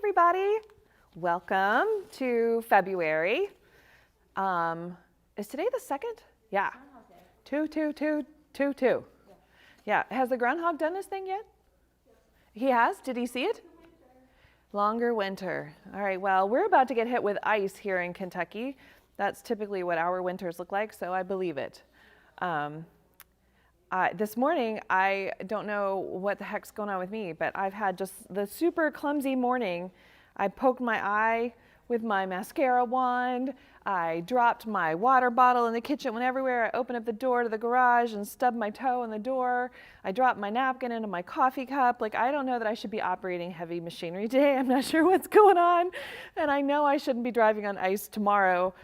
everybody. Welcome to February. Is today the 2nd? Yeah. 2/2/2/2/2. Yeah. Has the groundhog done his thing yet? He has? Did he see it? Longer winter. All right. Well, we're about to get hit with ice here in Kentucky. That's typically what our winters look like, so I believe it. This morning, I don't know what the heck's going on with me, but I've had just the super clumsy morning. I poked my eye with my mascara wand. I dropped my water bottle in the kitchen, went everywhere. I opened up the door to the garage and stubbed my toe in the door. I dropped my napkin into my coffee cup. Like, I don't know that I should be operating heavy machinery today. I'm not sure what's going on. And I know I shouldn't be driving on ice tomorrow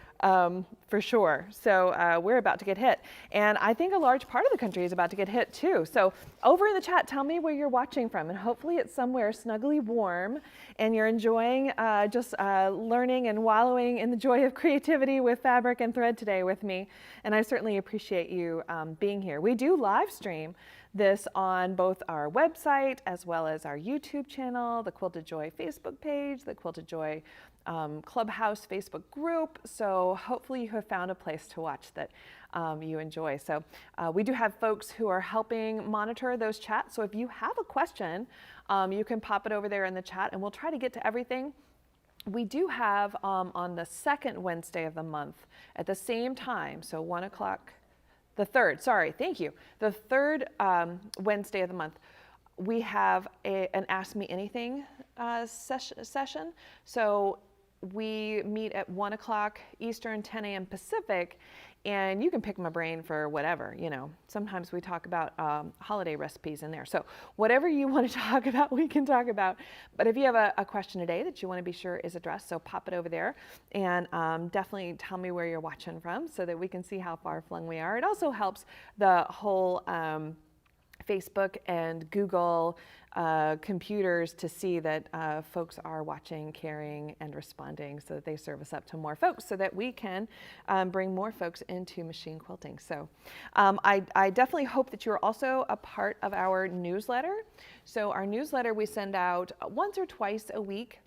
for sure. So we're about to get hit. And I think a large part of the country is about to get hit too. So over in the chat, tell me where you're watching from. And hopefully it's somewhere snugly warm and you're enjoying just learning and wallowing in the joy of creativity with fabric and thread today with me. And I certainly appreciate you being here. We do live stream this on both our website as well as our YouTube channel, the Quilted Joy Facebook page, the Quilted Joy Clubhouse Facebook group. So hopefully you have found a place to watch that you enjoy. So we do have folks who are helping monitor those chats. So if you have a question, you can pop it over there in the chat and we'll try to get to everything. We do have on the second Wednesday of the month at the same time, so 1 o'clock, the third, sorry, thank you. The third Wednesday of the month, we have an Ask Me Anything session. So we meet at 1 o'clock Eastern, 10 a.m. Pacific, and you can pick my brain for whatever, you know. Sometimes we talk about holiday recipes in there. So whatever you want to talk about, we can talk about. But if you have a question today that you want to be sure is addressed, so pop it over there and definitely tell me where you're watching from so that we can see how far flung we are. It also helps the whole Facebook and Google computers to see that folks are watching, caring, and responding so that they serve us up to more folks so that we can bring more folks into machine quilting. So I definitely hope that you're also a part of our newsletter. So our newsletter we send out once or twice a week.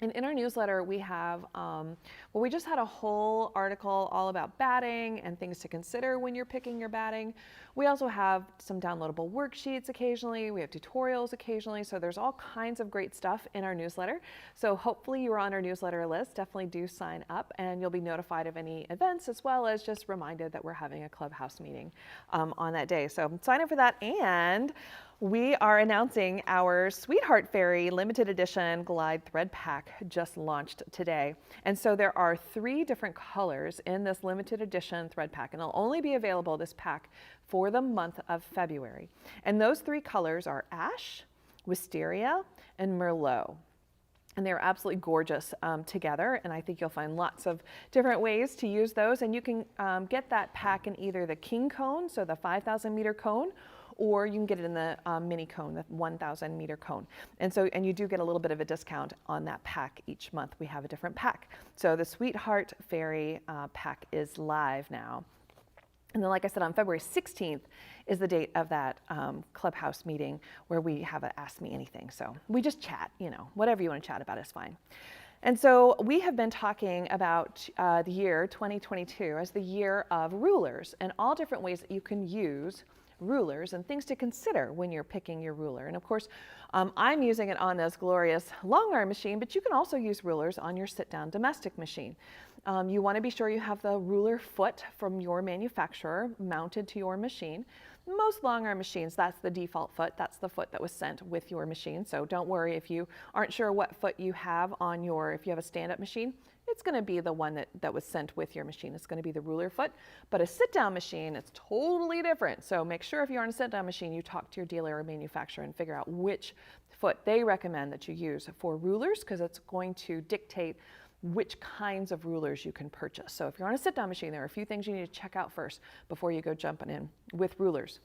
And in our newsletter, we have, well, we just had a whole article all about batting and things to consider when you're picking your batting. We also have some downloadable worksheets occasionally. We have tutorials occasionally. So there's all kinds of great stuff in our newsletter. So hopefully you're on our newsletter list. Definitely do sign up and you'll be notified of any events as well as just reminded that we're having a clubhouse meeting on that day. So sign up for that. And we are announcing our Sweetheart Fairy limited edition Glide thread pack just launched today. And so there are 3 different colors in this limited edition thread pack, and it'll only be available, this pack, for the month of February. And those 3 colors are Ash, Wisteria, and Merlot. And they're absolutely gorgeous together, and I think you'll find lots of different ways to use those. And you can get that pack in either the king cone, so the 5,000 meter cone, or you can get it in the mini cone, the 1,000 meter cone. And you do get a little bit of a discount on that pack each month. We have a different pack. So the Sweetheart Fairy pack is live now. And then, like I said, on February 16th is the date of that clubhouse meeting where we have a Ask Me Anything. So we just chat, you know, whatever you want to chat about is fine. And so we have been talking about the year 2022 as the year of rulers and all different ways that you can use rulers and things to consider when you're picking your ruler. And of course, I'm using it on this glorious longarm machine, but you can also use rulers on your sit-down domestic machine. You want to be sure you have the ruler foot from your manufacturer mounted to your machine. Most longarm machines, that's the default foot. That's the foot that was sent with your machine. So don't worry if you aren't sure what foot you have on your, if you have a stand-up machine, it's going to be the one that was sent with your machine. It's going to be the ruler foot. But a sit-down machine, it's totally different. So make sure if you're on a sit-down machine, you talk to your dealer or manufacturer and figure out which foot they recommend that you use for rulers, because it's going to dictate which kinds of rulers you can purchase. So if you're on a sit-down machine, there are a few things you need to check out first before you go jumping in with rulers.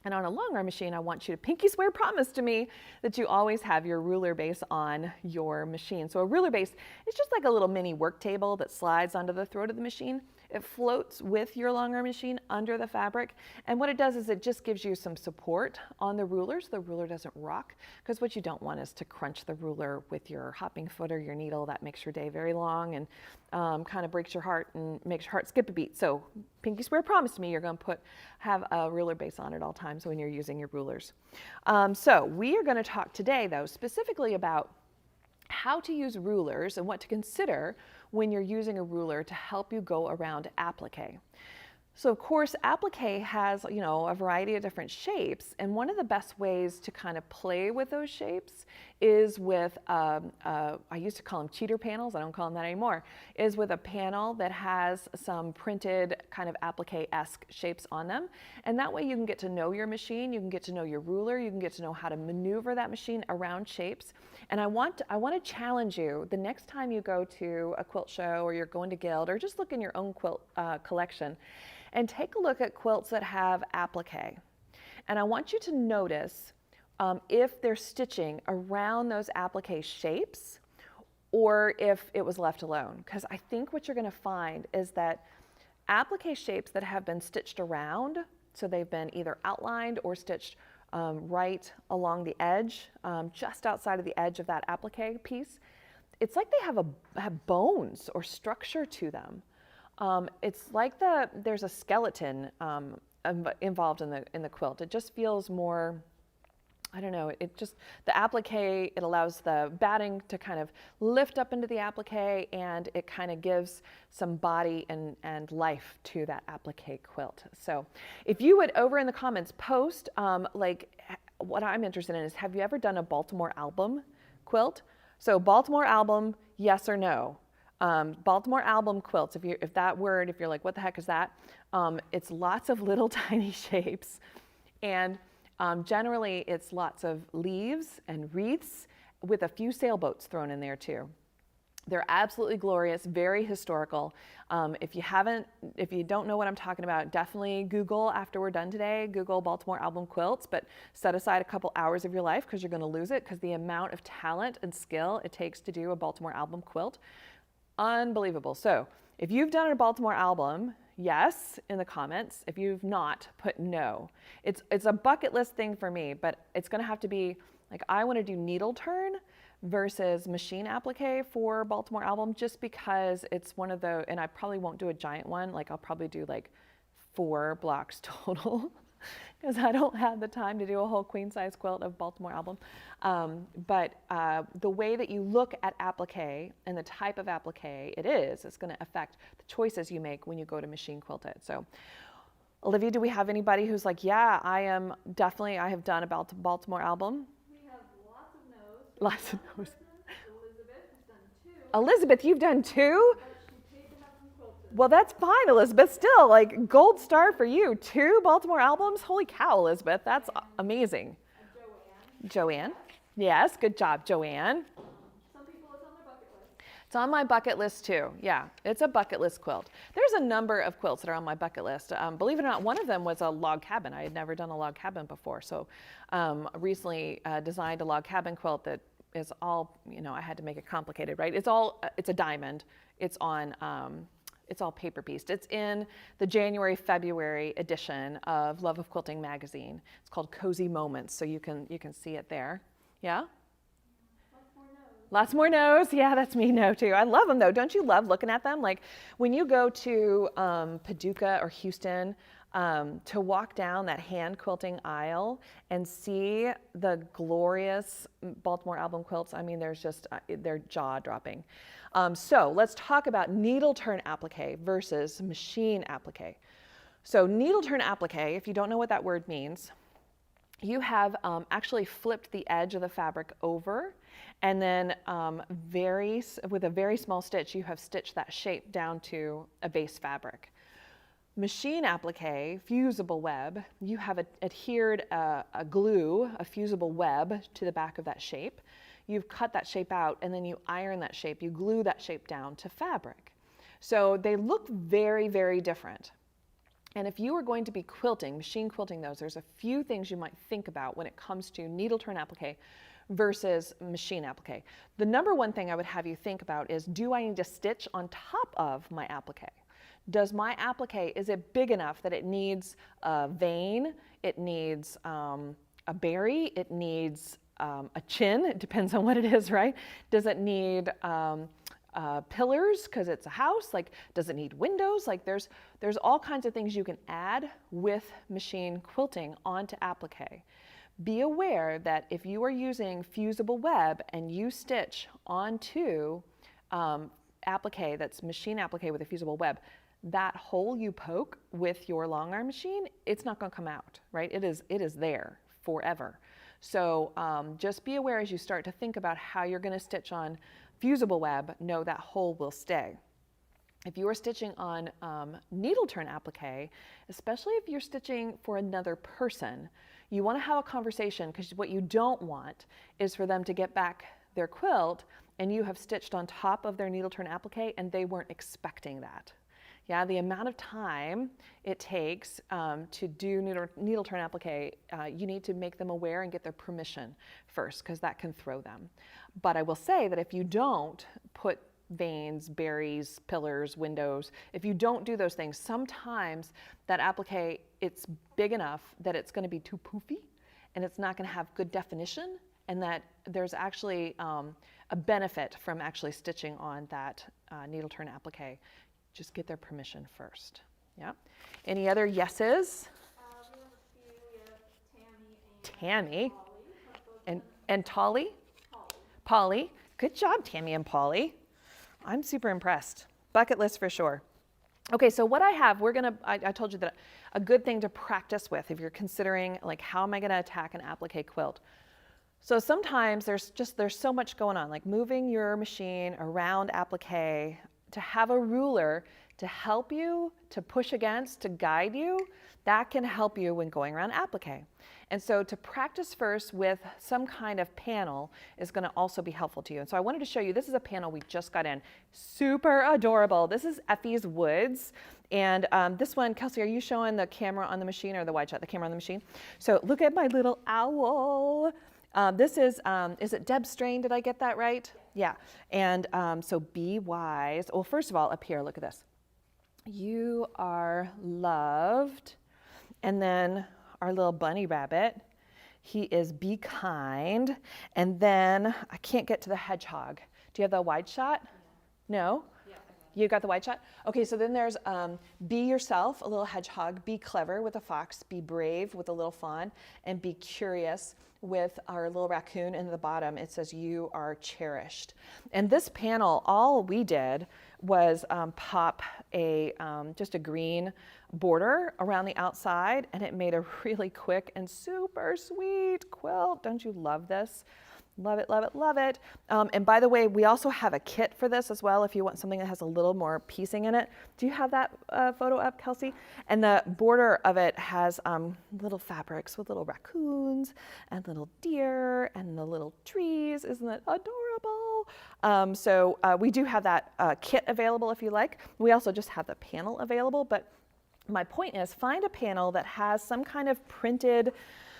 And on a longarm machine, I want you to pinky swear promise to me that you always have your ruler base on your machine. So a ruler base is just like a little mini work table that slides onto the throat of the machine. It floats with your long arm machine under the fabric. And what it does is it just gives you some support on the ruler so the ruler doesn't rock, because what you don't want is to crunch the ruler with your hopping foot or your needle. That makes your day very long and kind of breaks your heart and makes your heart skip a beat. So Pinky Swear promised me you're going to have a ruler base on at all times when you're using your rulers. So we are going to talk today, though, specifically about how to use rulers and what to consider when you're using a ruler to help you go around applique. So of course, applique has, a variety of different shapes, and one of the best ways to kind of play with those shapes is with, I used to call them cheater panels, I don't call them that anymore, is with a panel that has some printed kind of applique-esque shapes on them. And that way you can get to know your machine, you can get to know your ruler, you can get to know how to maneuver that machine around shapes. And I want to challenge you, the next time you go to a quilt show or you're going to Guild or just look in your own quilt collection, and take a look at quilts that have applique. And I want you to notice if they're stitching around those applique shapes or if it was left alone. Because I think what you're going to find is that applique shapes that have been stitched around, so they've been either outlined or stitched right along the edge, just outside of the edge of that applique piece, it's like they have bones or structure to them. It's like there's a skeleton involved in the quilt. It just feels more, I don't know, the applique, it allows the batting to kind of lift up into the applique, and it kind of gives some body and life to that applique quilt. So if you would, over in the comments, post, what I'm interested in is, have you ever done a Baltimore album quilt? So Baltimore album, yes or no? Baltimore album quilts, if that word, if you're like, what the heck is that? It's lots of little tiny shapes, and generally it's lots of leaves and wreaths with a few sailboats thrown in there too. They're absolutely glorious, very historical. If you don't know what I'm talking about, definitely Google after we're done today, Google Baltimore album quilts, but set aside a couple hours of your life because you're going to lose it, because the amount of talent and skill it takes to do a Baltimore album quilt, unbelievable. So if you've done a Baltimore album, yes, in the comments. If you've not, put no. It's a bucket list thing for me, but it's going to have to be like, I want to do needle turn versus machine applique for Baltimore album, just because it's one of the, and I probably won't do a giant one. Like I'll probably do like 4 blocks total because I don't have the time to do a whole queen size quilt of Baltimore album. But the way that you look at applique and the type of applique it is going to affect the choices you make when you go to machine quilt it. So Olivia, do we have anybody who's like, yeah, I have done a Baltimore album? We have lots of no's. Lots of no's. Elizabeth has done 2. Elizabeth, you've done 2? But she paid to have them quilted. Well, that's fine, Elizabeth. Still, like, gold star for you. 2 Baltimore albums? Holy cow, Elizabeth. That's amazing. Joanne. Yes, good job, Joanne. Some people, it's on my bucket list. It's on my bucket list too. Yeah, it's a bucket list quilt. There's a number of quilts that are on my bucket list. Believe it or not, one of them was a log cabin. I had never done a log cabin before. So recently designed a log cabin quilt that is all, I had to make it complicated, right? It's a diamond. It's all paper pieced. It's in the January-February edition of Love of Quilting magazine. It's called Cozy Moments, so you can see it there. Yeah? Lots more no's. Yeah, that's me, no too. I love them though. Don't you love looking at them? Like when you go to Paducah or Houston, to walk down that hand quilting aisle and see the glorious Baltimore album quilts, I mean, they're jaw dropping. So let's talk about needle turn applique versus machine applique. So needle turn applique, if you don't know what that word means, you have actually flipped the edge of the fabric over, and then with a very small stitch, you have stitched that shape down to a base fabric. Machine applique, fusible web, you have adhered a glue, a fusible web to the back of that shape. You've cut that shape out, and then you iron that shape. You glue that shape down to fabric. So they look very, very different. And if you are going to be quilting, machine quilting those, there's a few things you might think about when it comes to needle turn applique versus machine applique. The number one thing I would have you think about is, do I need to stitch on top of my applique? Does my applique, is it big enough that it needs a vein, it needs a berry, it needs a chin, it depends on what it is, right? Does it need pillars because it's a house? Like, does it need windows? Like, there's all kinds of things you can add with machine quilting onto applique. Be aware that if you are using fusible web and you stitch onto applique, that's machine applique with a fusible web, that hole you poke with your long arm machine, it's not going to come out, right? It is there forever. So just be aware as you start to think about how you're going to stitch on fusible web, know that hole will stay. If you are stitching on needle turn applique, especially if you're stitching for another person, you want to have a conversation, because what you don't want is for them to get back their quilt and you have stitched on top of their needle turn applique and they weren't expecting that. Yeah, the amount of time it takes to do needle turn applique, you need to make them aware and get their permission first, because that can throw them. But I will say that if you don't put veins, berries, pillars, windows, if you don't do those things, sometimes that applique, it's big enough that it's going to be too poofy and it's not going to have good definition, and that there's actually a benefit from actually stitching on that needle turn applique. Just get their permission first. Yeah. Any other yeses? We have a few. We have Tammy Tammy and Tolly? Polly. Good job, Tammy and Polly. I'm super impressed. Bucket list for sure. Okay, so what I have, I told you that a good thing to practice with if you're considering, like, how am I going to attack an applique quilt? So sometimes there's so much going on, like moving your machine around applique, to have a ruler to help you, to push against, to guide you, that can help you when going around applique. And so to practice first with some kind of panel is going to also be helpful to you. And so I wanted to show you, this is a panel we just got in. Super adorable. This is Effie's Woods. And this one, Kelsey, are you showing the camera on the machine or the wide shot, the camera on the machine? So look at my little owl. This is it Deb Strain? Did I get that right? Yeah. And so be wise. Well, first of all, up here, look at this. You are loved. And then our little bunny rabbit, he is be kind. And then I can't get to the hedgehog. Do you have the wide shot? No? Yeah. You got the wide shot? Okay, so then there's be yourself, a little hedgehog, be clever with a fox, be brave with a little fawn, and be curious with our little raccoon. And at the bottom it says you are cherished. And this panel, all we did was pop just a green border around the outside, and it made a really quick and super sweet quilt. Don't you love this? Love it, love it, love it. And by the way, we also have a kit for this as well if you want something that has a little more piecing in it. Do you have that photo up, Kelsey? And the border of it has little fabrics with little raccoons and little deer and the little trees. Isn't that adorable? So we do have that kit available if you like. We also just have the panel available, but my point is, find a panel that has some kind of printed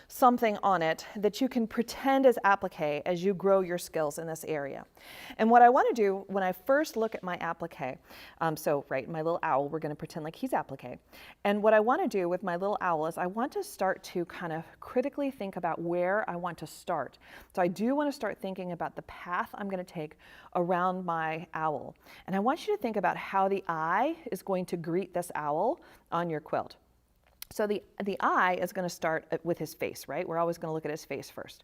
something on it that you can pretend as applique as you grow your skills in this area. And what I want to do when I first look at my applique, so right, my little owl, we're going to pretend like he's applique. And what I want to do with my little owl is I want to start to kind of critically think about where I want to start. So I do want to start thinking about the path I'm going to take around my owl. And I want you to think about how the eye is going to greet this owl on your quilt. So the eye is going to start with his face, right? We're always going to look at his face first.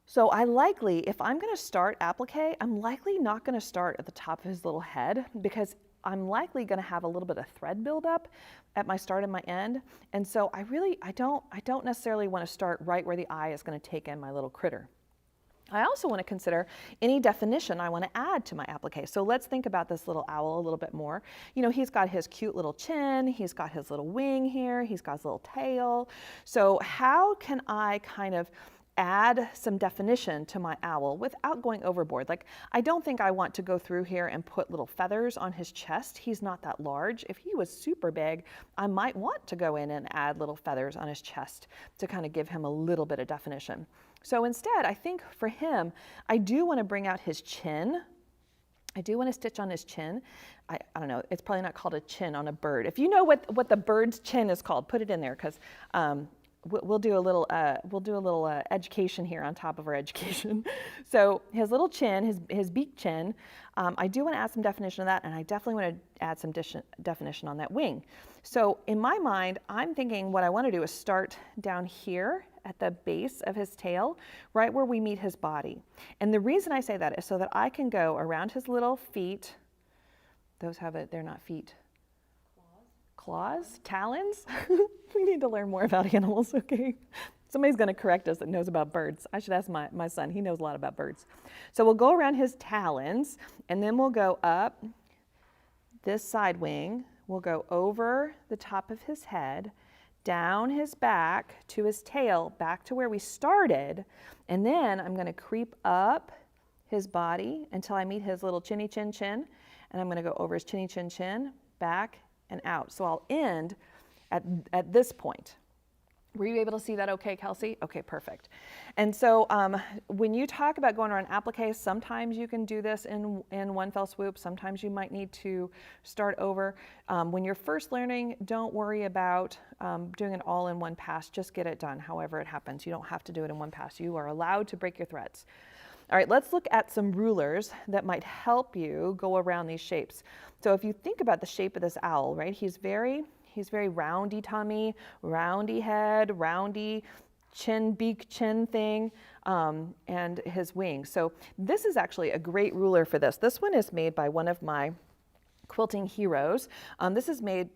So if I'm going to start applique, I'm likely not going to start at the top of his little head, because I'm likely going to have a little bit of thread buildup at my start and my end. And so I don't necessarily want to start right where the eye is going to take in my little critter. I also want to consider any definition I want to add to my applique. So let's think about this little owl a little bit more. You know, he's got his cute little chin, he's got his little wing here, he's got his little tail. So how can I kind of add some definition to my owl without going overboard? Like, I don't think I want to go through here and put little feathers on his chest. He's not that large. If he was super big, I might want to go in and add little feathers on his chest to kind of give him a little bit of definition. So instead, I think for him, I do want to bring out his chin I do want to stitch on his chin. I don't know, it's probably not called a chin on a bird. If you know what the bird's chin is called, put it in there, because we'll do a little education here on top of our education. So his little chin, his beak chin, I do want to add some definition of that, and I definitely want to add some definition on that wing. So in my mind, I'm thinking what I want to do is start down here at the base of his tail, right where we meet his body. And the reason I say that is so that I can go around his little feet. Those have it, they're not feet. Claws? Talons? We need to learn more about animals, okay? Somebody's going to correct us that knows about birds. I should ask my son. He knows a lot about birds. So we'll go around his talons, and then we'll go up this side wing. We'll go over the top of his head, down his back to his tail, back to where we started, and then I'm going to creep up his body until I meet his little chinny chin chin, and I'm going to go over his chinny chin chin, back and out. So I'll end at this point. Were you able to see that okay, Kelsey? Okay, perfect. And so when you talk about going around applique, sometimes you can do this in one fell swoop. Sometimes you might need to start over. When you're first learning, don't worry about doing it all in one pass. Just get it done however it happens. You don't have to do it in one pass. You are allowed to break your threads. All right, let's look at some rulers that might help you go around these shapes. So if you think about the shape of this owl, right, he's very roundy tummy, roundy head, roundy chin, beak chin thing, and his wings. So this is actually a great ruler for this. This one is made by one of my quilting heroes. This is made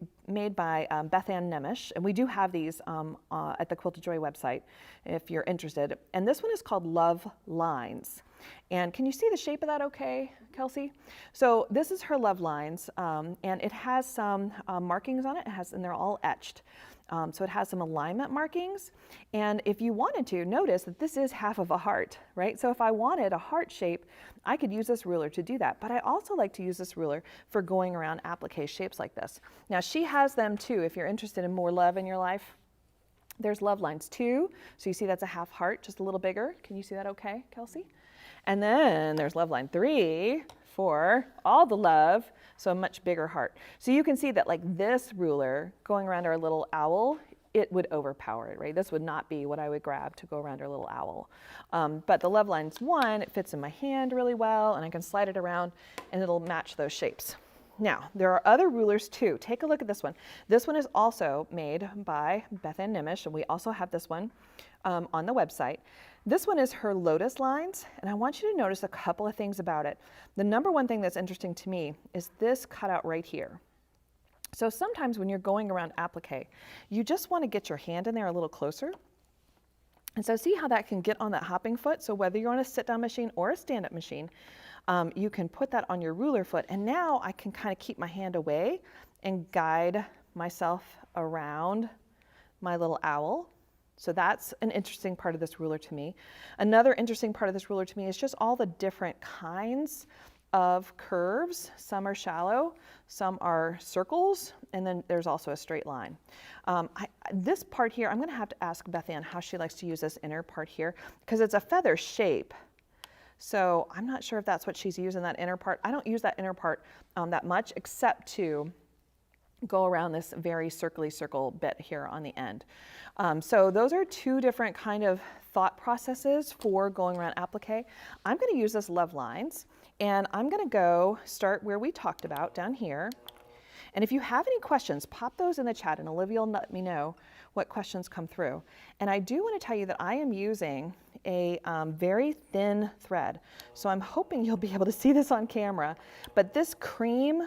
by Beth Ann Nemish, and we do have these at the Quilted Joy website if you're interested. And this one is called Love Lines. And can you see the shape of that okay, Kelsey? So this is her love lines, and it has some markings on it, and they're all etched. So it has some alignment markings, and if you wanted to, notice that this is half of a heart, right? So if I wanted a heart shape, I could use this ruler to do that, but I also like to use this ruler for going around applique shapes like this. Now she has them too, if you're interested in more love in your life. There's love lines 2, so you see that's a half heart, just a little bigger. Can you see that okay, Kelsey? And then there's love line 3 for all the love, so a much bigger heart. So you can see that like this ruler going around our little owl, it would overpower it, right? This would not be what I would grab to go around our little owl. But the love lines 1, it fits in my hand really well, and I can slide it around and it'll match those shapes. Now, there are other rulers too. Take a look at this one. This one is also made by Beth Ann Nemish, and we also have this one on the website. This one is her lotus lines, and I want you to notice a couple of things about it. The number one thing that's interesting to me is this cutout right here. So sometimes when you're going around applique, you just want to get your hand in there a little closer. And so see how that can get on that hopping foot? So whether you're on a sit-down machine or a stand-up machine, you can put that on your ruler foot, and now I can kind of keep my hand away and guide myself around my little owl. So that's an interesting part of this ruler to me. Another interesting part of this ruler to me is just all the different kinds of curves. Some are shallow, some are circles, and then there's also a straight line. This part here, I'm going to have to ask Beth Ann how she likes to use this inner part here, because it's a feather shape. So I'm not sure if that's what she's using, that inner part. I don't use that inner part that much, except to go around this very circly circle bit here on the end. So those are 2 different kind of thought processes for going around applique. I'm going to use this love lines, and I'm going to go start where we talked about down here. And if you have any questions, pop those in the chat, and Olivia will let me know what questions come through. And I do want to tell you that I am using a very thin thread. So I'm hoping you'll be able to see this on camera. But this cream,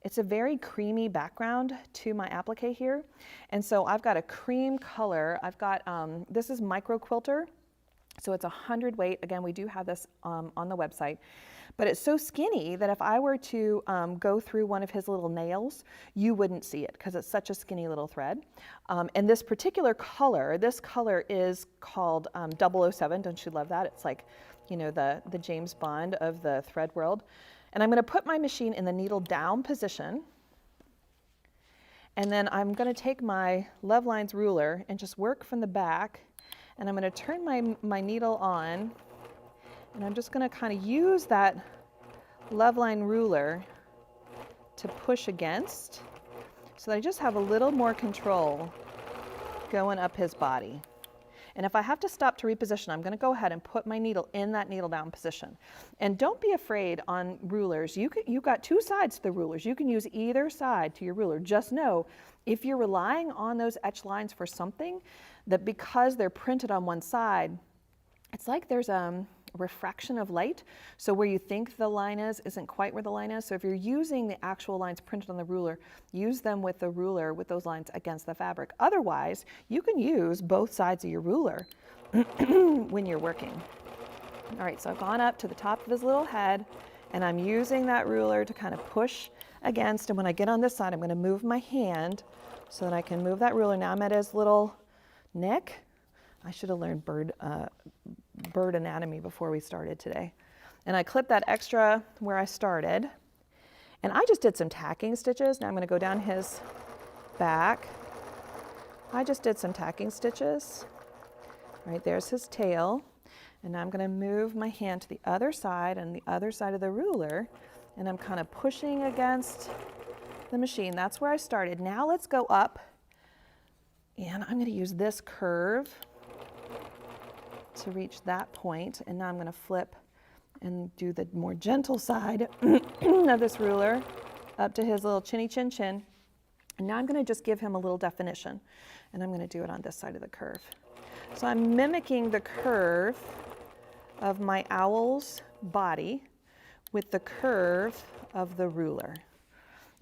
it's a very creamy background to my applique here. And so I've got a cream color. I've got, this is micro quilter. So it's 100 weight. Again, we do have this on the website. But it's so skinny that if I were to go through one of his little nails, you wouldn't see it because it's such a skinny little thread. And this particular color, this color is called 007. Don't you love that? It's like, you know, the James Bond of the thread world. And I'm going to put my machine in the needle down position. And then I'm going to take my love lines ruler and just work from the back. And I'm going to turn my needle on. And I'm just going to kind of use that Loveline ruler to push against so that I just have a little more control going up his body. And if I have to stop to reposition, I'm going to go ahead and put my needle in that needle down position. And don't be afraid on rulers. You've got two sides to the rulers. You can use either side to your ruler. Just know if you're relying on those etch lines for something, that because they're printed on one side, it's like there's a refraction of light. So where you think the line is isn't quite where the line is. So if you're using the actual lines printed on the ruler, use them with the ruler with those lines against the fabric. Otherwise, you can use both sides of your ruler when you're working. All right, so I've gone up to the top of his little head and I'm using that ruler to kind of push against. And when I get on this side, I'm going to move my hand so that I can move that ruler. Now I'm at his little neck. I should have learned bird anatomy before we started today. And I clipped that extra where I started. And I just did some tacking stitches. Now I'm going to go down his back. I just did some tacking stitches. All right, there's his tail. And now I'm going to move my hand to the other side and the other side of the ruler. And I'm kind of pushing against the machine. That's where I started. Now let's go up. And I'm going to use this curve to reach that point. And now I'm going to flip and do the more gentle side of this ruler up to his little chinny chin chin. And now I'm going to just give him a little definition. And I'm going to do it on this side of the curve. So I'm mimicking the curve of my owl's body with the curve of the ruler.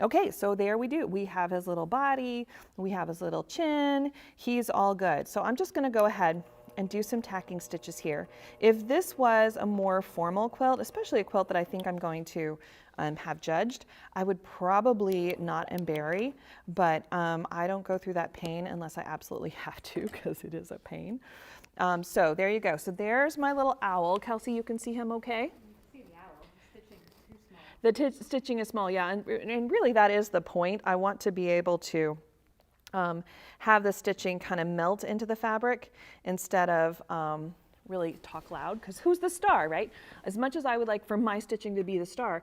Okay, so there we do. We have his little body, we have his little chin, he's all good. So I'm just going to go ahead and do some tacking stitches here. If this was a more formal quilt, especially a quilt that I think I'm going to have judged, I would probably not embury, but I don't go through that pain unless I absolutely have to, because it is a pain. So there you go. So there's my little owl. Kelsey, you can see him okay? See the owl. The stitching is too small. The stitching is small, yeah, and really that is the point. I want to be able to have the stitching kind of melt into the fabric instead of really talk loud, because who's the star, right? As much as I would like for my stitching to be the star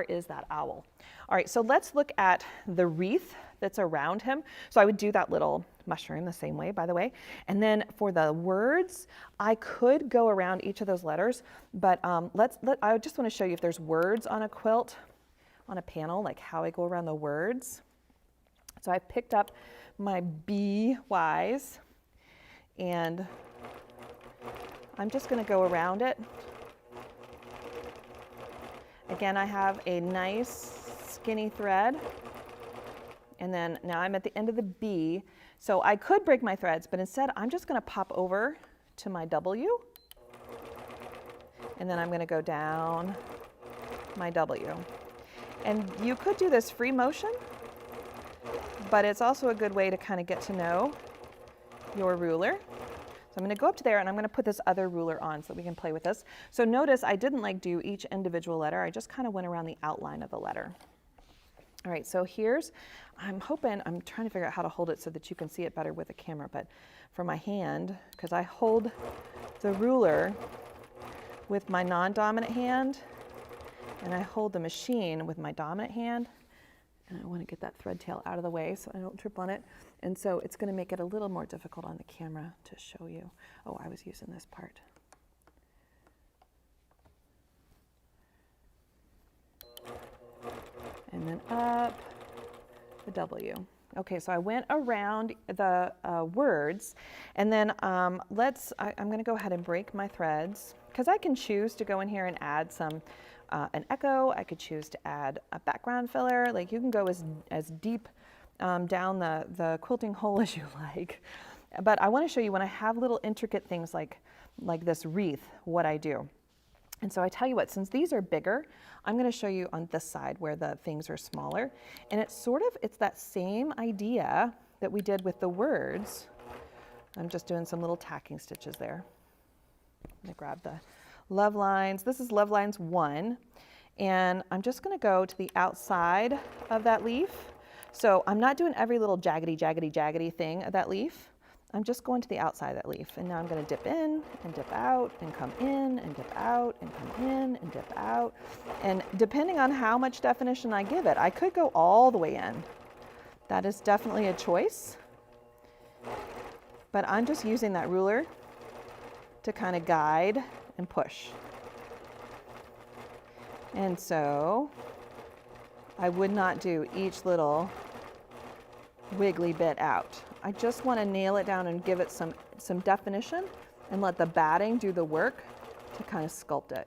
is that owl. All right, so let's look at the wreath that's around him. So I would do that little mushroom the same way, by the way. And then for the words, I could go around each of those letters, but I just want to show you if there's words on a quilt, on a panel, like how I go around the words. So I picked up my BYs and I'm just going to go around it. Again, I have a nice skinny thread. And then now I'm at the end of the B. So I could break my threads, but instead I'm just going to pop over to my W. And then I'm going to go down my W. And you could do this free motion, but it's also a good way to kind of get to know your ruler. So I'm going to go up to there and I'm going to put this other ruler on so that we can play with this. So notice I didn't do each individual letter. I just kind of went around the outline of the letter. All right, so I'm trying to figure out how to hold it so that you can see it better with the camera, but for my hand, because I hold the ruler with my non-dominant hand and I hold the machine with my dominant hand. And I want to get that thread tail out of the way so I don't trip on it. And so it's going to make it a little more difficult on the camera to show you. Oh, I was using this part. And then up the W. Okay, so I went around the words, and then I'm going to go ahead and break my threads, because I can choose to go in here and add some an echo. I could choose to add a background filler. Like, you can go as deep down the quilting hole as you like. But I want to show you when I have little intricate things like this wreath, what I do. And so I tell you what, since these are bigger, I'm going to show you on this side where the things are smaller. And it's that same idea that we did with the words. I'm just doing some little tacking stitches there. I'm going to grab the love lines. This is love lines 1. And I'm just going to go to the outside of that leaf. So I'm not doing every little jaggedy thing of that leaf. I'm just going to the outside of that leaf, and now I'm going to dip in and dip out and come in and dip out and come in and dip out. And depending on how much definition I give it, I could go all the way in. That is definitely a choice. But I'm just using that ruler to kind of guide and push. And so I would not do each little wiggly bit out. I just want to nail it down and give it some definition and let the batting do the work to kind of sculpt it.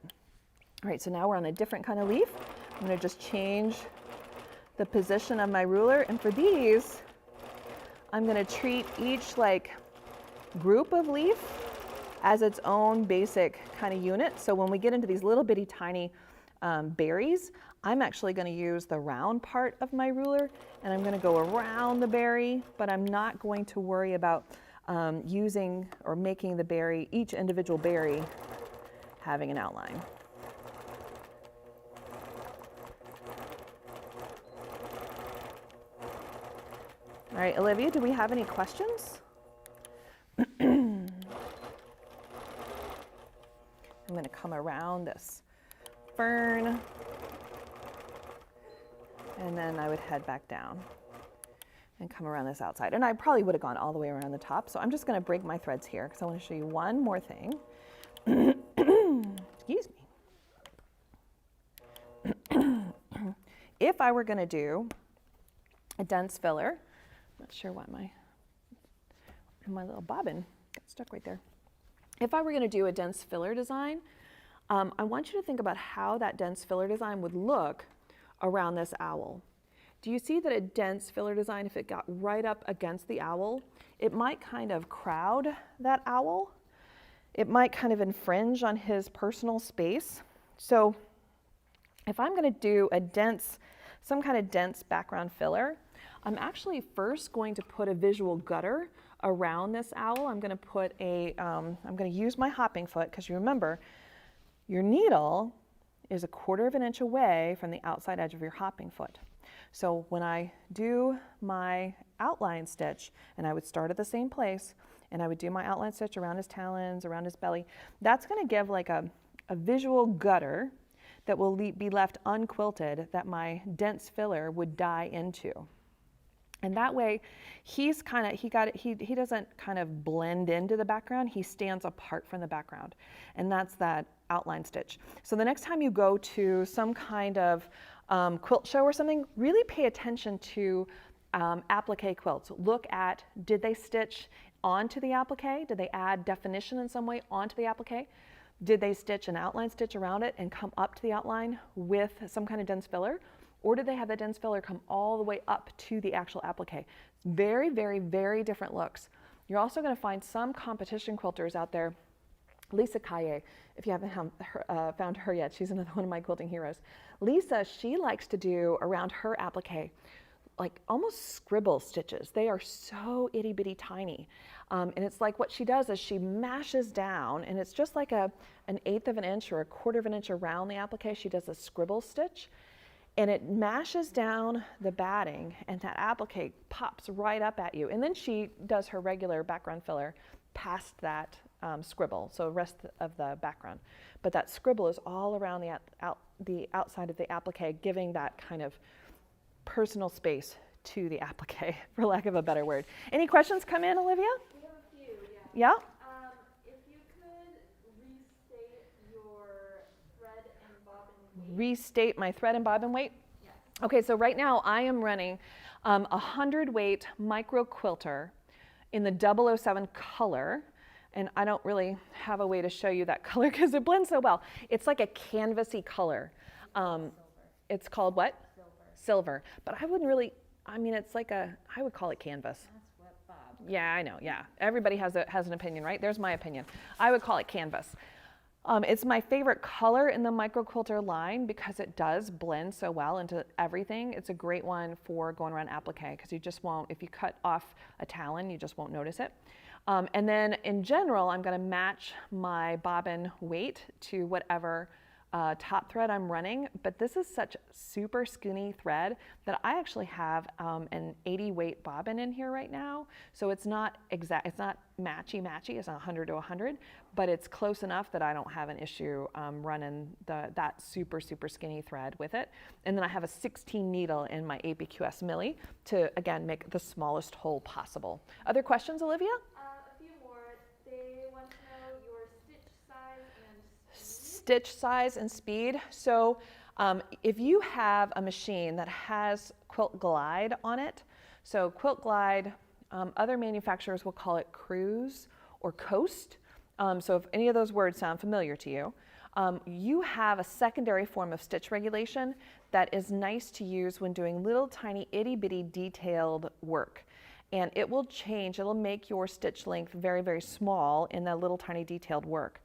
All right, so now we're on a different kind of leaf. I'm going to just change the position of my ruler, and for these, I'm going to treat each like group of leaf as its own basic kind of unit. So when we get into these little bitty tiny berries, I'm actually going to use the round part of my ruler, and I'm going to go around the berry, but I'm not going to worry about using or making the berry, each individual berry, having an outline. All right, Olivia, do we have any questions? I'm going to come around this fern, and then I would head back down and come around this outside. And I probably would have gone all the way around the top, so I'm just going to break my threads here because I want to show you one more thing. Excuse me. If I were going to do a dense filler, I'm not sure why my little bobbin got stuck right there. If I were going to do a dense filler design, I want you to think about how that dense filler design would look around this owl. Do you see that a dense filler design, if it got right up against the owl, it might kind of crowd that owl? It might kind of infringe on his personal space. So if I'm going to do some kind of dense background filler, I'm actually first going to put a visual gutter around this owl. I'm going to put I'm going to use my hopping foot, because you remember, your needle is 1/4 of an inch away from the outside edge of your hopping foot. So when I do my outline stitch, and I would start at the same place, and I would do my outline stitch around his talons, around his belly, that's going to give like a visual gutter that will be left unquilted that my dense filler would die into. And that way, he doesn't kind of blend into the background, he stands apart from the background. And that's that outline stitch. So the next time you go to some kind of quilt show or something, really pay attention to applique quilts. Look at, did they stitch onto the applique? Did they add definition in some way onto the applique? Did they stitch an outline stitch around it and come up to the outline with some kind of dense filler? Or did they have the dense filler come all the way up to the actual applique? Very, very, very different looks. You're also going to find some competition quilters out there. Lisa Kaye, if you haven't found her yet, she's another one of my quilting heroes. Lisa, she likes to do around her applique like almost scribble stitches. They are so itty bitty tiny. And it's like what she does is she mashes down, and it's just like an 1/8 of an inch or 1/4 of an inch around the applique. She does a scribble stitch, and it mashes down the batting, and that applique pops right up at you. And then she does her regular background filler past that scribble, so the rest of the background. But that scribble is all around the outside of the applique, giving that kind of personal space to the applique, for lack of a better word. Any questions come in, Olivia? We have a few, yeah. Yeah? If you could restate your thread and bobbin weight. Restate my thread and bobbin weight? Yes. Okay, so right now I am running a 100 weight micro quilter in the 007 color. And I don't really have a way to show you that color because it blends so well. It's like a canvasy color. It's called what? Silver. But I wouldn't really, I mean, it's like I would call it canvas. That's what Bob. Yeah, I know, yeah. Everybody has an opinion, right? There's my opinion. I would call it canvas. It's my favorite color in the micro quilter line because it does blend so well into everything. It's a great one for going around applique because you just won't, if you cut off a talon, you just won't notice it. And then in general, I'm going to match my bobbin weight to whatever top thread I'm running, but this is such super skinny thread that I actually have an 80 weight bobbin in here right now. So it's not exact, it's not matchy, it's 100 to 100, but it's close enough that I don't have an issue running that super skinny thread with it. And then I have a 16 needle in my APQS milli to, again, make the smallest hole possible. Other questions, Olivia? A few more. They want to know your stitch size and speed. Stitch size and speed. So if you have a machine that has Quilt Glide on it, so Quilt Glide, other manufacturers will call it Cruise or Coast. So if any of those words sound familiar to you, you have a secondary form of stitch regulation that is nice to use when doing little tiny itty bitty detailed work. And it will change, it'll make your stitch length very small in that little tiny detailed work.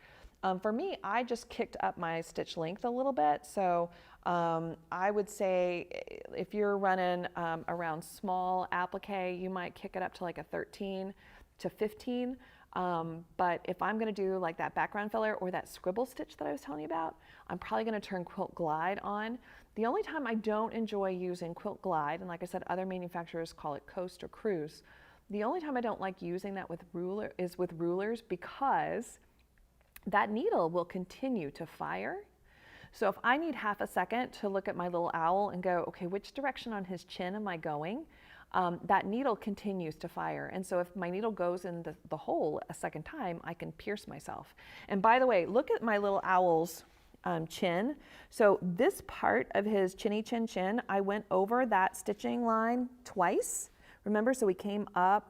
For me, I just kicked up my stitch length a little bit. So I would say if you're running around small applique, you might kick it up to like a 13 to 15. But if I'm going to do like that background filler or that scribble stitch that I was telling you about, I'm probably going to turn Quilt Glide on. The only time I don't enjoy using Quilt Glide, and like I said, other manufacturers call it Coast or Cruise, the only time I don't like using that with rulers because that needle will continue to fire. So if I need half a second to look at my little owl and go, okay, which direction on his chin am I going? That needle continues to fire. And so if my needle goes in the hole a second time, I can pierce myself. And by the way, look at my little owl's chin. So this part of his chinny chin chin, I went over that stitching line twice. Remember, so we came up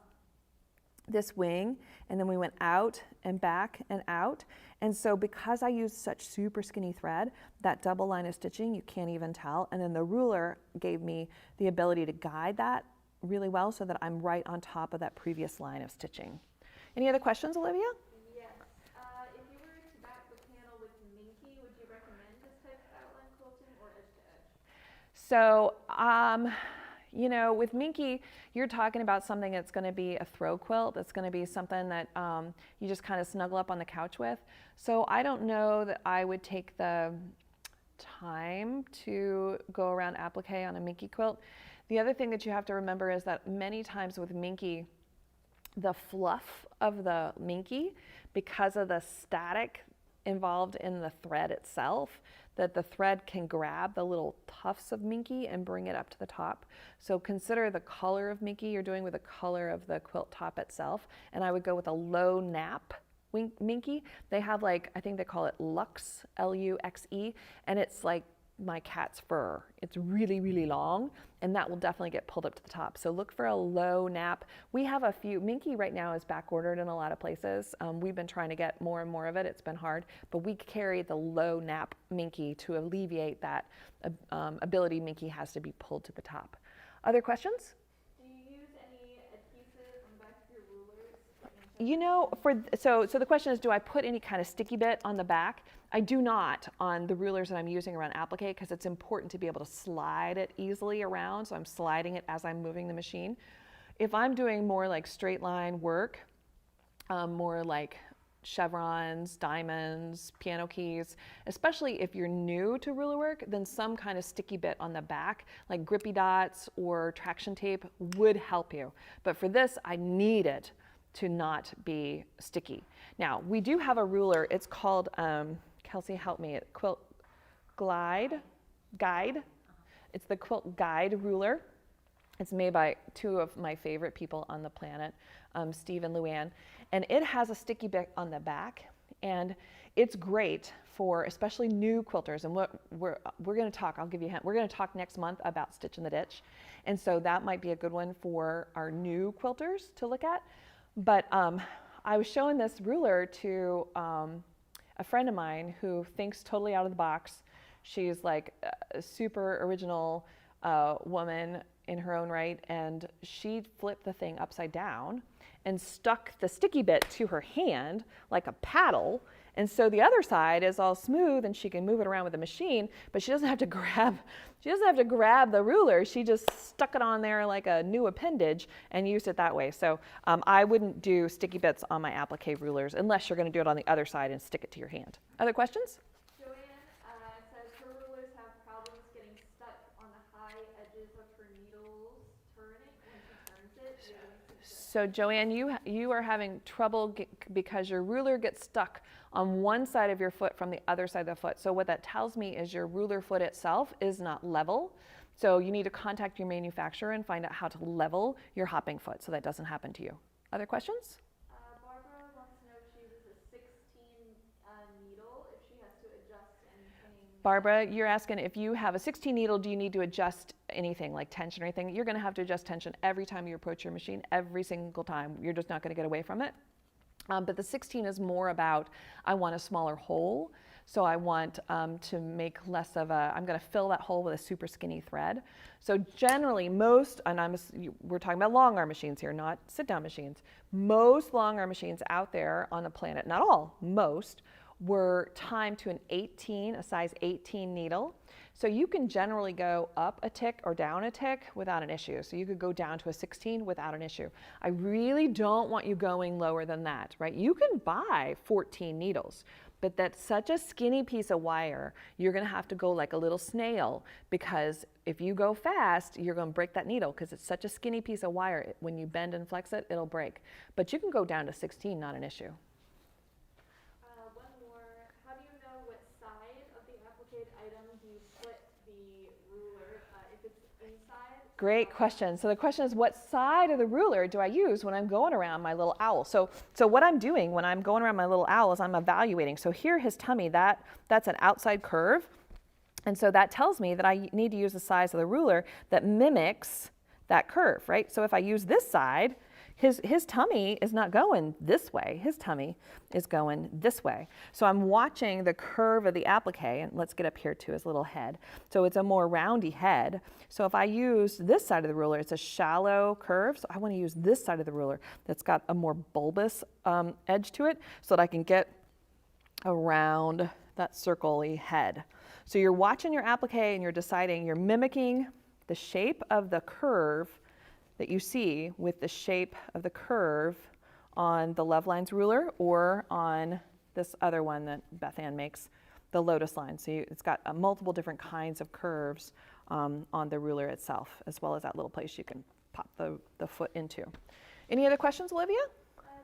this wing and then we went out and back and out. And so because I used such super skinny thread, that double line of stitching, you can't even tell. And then the ruler gave me the ability to guide that really well so that I'm right on top of that previous line of stitching. Any other questions, Olivia? Yes. If you were to back the panel with Minky, would you recommend this type of outline quilting or edge to edge? So, you know, with Minky, you're talking about something that's going to be a throw quilt. That's going to be something that you just kind of snuggle up on the couch with. So I don't know that I would take the time to go around applique on a Minky quilt. The other thing that you have to remember is that many times with Minky, the fluff of the Minky, because of the static involved in the thread itself, that the thread can grab the little tufts of Minky and bring it up to the top. So consider the color of Minky you're doing with the color of the quilt top itself. And I would go with a low nap Minky. They have like, I think they call it Luxe, L-U-X-E, and it's like my cat's fur. It's really long, and that will definitely get pulled up to the top. So look for a low nap. We have a few, Minky right now is back ordered in a lot of places. We've been trying to get more and more of it. It's been hard, but we carry the low nap Minky to alleviate that ability Minky has to be pulled to the top. Other questions? Do you use any adhesive on the back of your rulers? You know, so the question is, do I put any kind of sticky bit on the back? I do not on the rulers that I'm using around applique because it's important to be able to slide it easily around. So I'm sliding it as I'm moving the machine. If I'm doing more like straight line work, more like chevrons, diamonds, piano keys, especially if you're new to ruler work, then some kind of sticky bit on the back, like grippy dots or traction tape would help you. But for this, I need it to not be sticky. Now, we do have a ruler. It's called, Kelsey, help me, Quilt Guide. It's the Quilt Guide ruler. It's made by two of my favorite people on the planet, Steve and Luann. And it has a sticky bit on the back. And it's great for especially new quilters. And what we're going to talk, I'll give you a hint, we're going to talk next month about Stitch in the Ditch. And so that might be a good one for our new quilters to look at. But I was showing this ruler to a friend of mine who thinks totally out of the box. She's like a super original woman in her own right, and she flipped the thing upside down and stuck the sticky bit to her hand like a paddle. And so the other side is all smooth and she can move it around with the machine, but she doesn't have to grab the ruler. She just stuck it on there like a new appendage and used it that way. So I wouldn't do sticky bits on my applique rulers unless you're going to do it on the other side and stick it to your hand. Other questions? Joanne, So Joanne, you are having trouble because your ruler gets stuck on one side of your foot from the other side of the foot. So what that tells me is your ruler foot itself is not level. So you need to contact your manufacturer and find out how to level your hopping foot so that doesn't happen to you. Other questions? Barbara wants to know if she uses a 16 needle, if she has to adjust anything. Barbara, you're asking if you have a 16 needle, do you need to adjust anything like tension or anything? You're going to have to adjust tension every time you approach your machine, every single time. You're just not going to get away from it. But the 16 is more about, I want a smaller hole. So I want to make less of a, I'm going to fill that hole with a super skinny thread. So generally most, and we're talking about long arm machines here, not sit down machines. Most long arm machines out there on the planet, not all, most, were timed to a size 18 needle. So you can generally go up a tick or down a tick without an issue. So you could go down to a 16 without an issue. I really don't want you going lower than that, right? You can buy 14 needles, but that's such a skinny piece of wire, you're gonna have to go like a little snail, because if you go fast, you're gonna break that needle because it's such a skinny piece of wire. When you bend and flex it, it'll break. But you can go down to 16, not an issue. One more. How do you know what side of the applique item do you put the ruler? If it's inside? Great question. So the question is, what side of the ruler do I use when I'm going around my little owl? So what I'm doing when I'm going around my little owl is I'm evaluating. So here, his tummy, that's an outside curve. And so that tells me that I need to use the size of the ruler that mimics that curve, right? So if I use this side, his tummy is not going this way. His tummy is going this way. So I'm watching the curve of the applique, and let's get up here to his little head. So it's a more roundy head. So if I use this side of the ruler, it's a shallow curve. So I want to use this side of the ruler that's got a more bulbous edge to it so that I can get around that circle-y head. So you're watching your applique and you're deciding, you're mimicking the shape of the curve that you see with the shape of the curve on the Love Lines ruler or on this other one that Beth Ann makes, the Lotus line. So it's got multiple different kinds of curves on the ruler itself, as well as that little place you can pop the foot into. Any other questions, Olivia?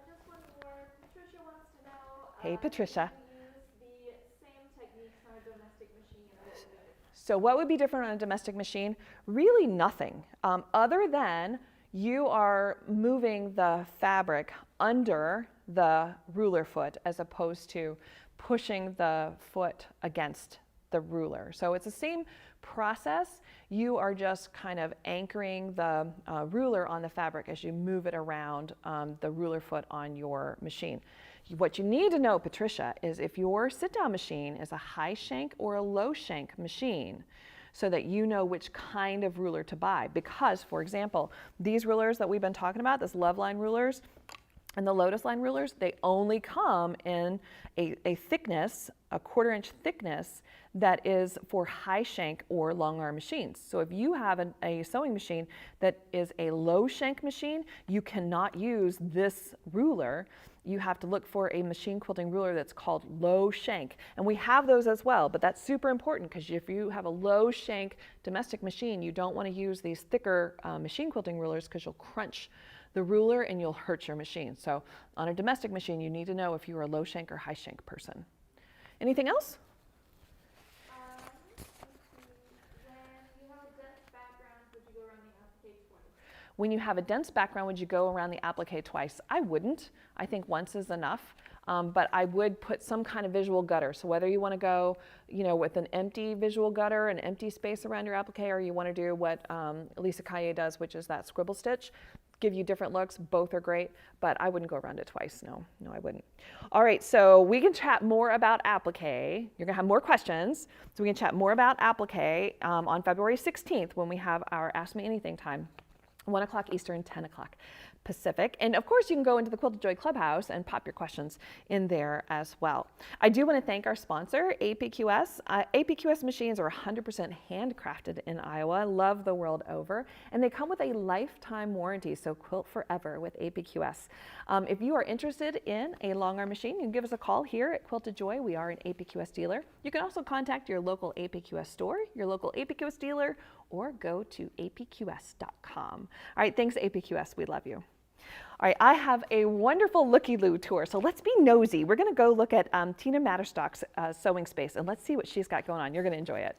Just one more. Patricia wants to know. Hey, Patricia. If you use the same techniques on a domestic machine, what would be different? So what would be different on a domestic machine? Really nothing, other than you are moving the fabric under the ruler foot as opposed to pushing the foot against the ruler. So it's the same process. You are just kind of anchoring the ruler on the fabric as you move it around the ruler foot on your machine. What you need to know, Patricia, is if your sit-down machine is a high shank or a low shank machine, so that you know which kind of ruler to buy. Because, for example, these rulers that we've been talking about, this Love Line rulers and the Lotus Line rulers, they only come in a thickness, a 1/4 inch thickness, that is for high shank or long arm machines. So if you have a sewing machine that is a low shank machine, you cannot use this ruler. You have to look for a machine quilting ruler that's called low shank. And we have those as well, but that's super important because if you have a low shank domestic machine, you don't want to use these thicker machine quilting rulers because you'll crunch the ruler and you'll hurt your machine. So on a domestic machine, you need to know if you're a low shank or high shank person. Anything else? When you have a dense background, would you go around the applique twice? I wouldn't. I think once is enough. But I would put some kind of visual gutter. So whether you want to go, with an empty visual gutter, an empty space around your applique, or you want to do what Lisa Caillé does, which is that scribble stitch, give you different looks. Both are great, but I wouldn't go around it twice. No, I wouldn't. All right, so we can chat more about applique. You're gonna have more questions, so we can chat more about applique on February 16th when we have our Ask Me Anything time. 1 o'clock Eastern, 10 o'clock Pacific. And of course, you can go into the Quilted Joy Clubhouse and pop your questions in there as well. I do want to thank our sponsor, APQS. APQS machines are 100% handcrafted in Iowa, love the world over, and they come with a lifetime warranty, so quilt forever with APQS. If you are interested in a long arm machine, you can give us a call here at Quilted Joy. We are an APQS dealer. You can also contact your local APQS store, your local APQS dealer, or go to apqs.com. All right, thanks APQS, we love you. All right, I have a wonderful looky-loo tour, so let's be nosy. We're going to go look at Tina Mauterstock's sewing space, and let's see what she's got going on. You're going to enjoy it.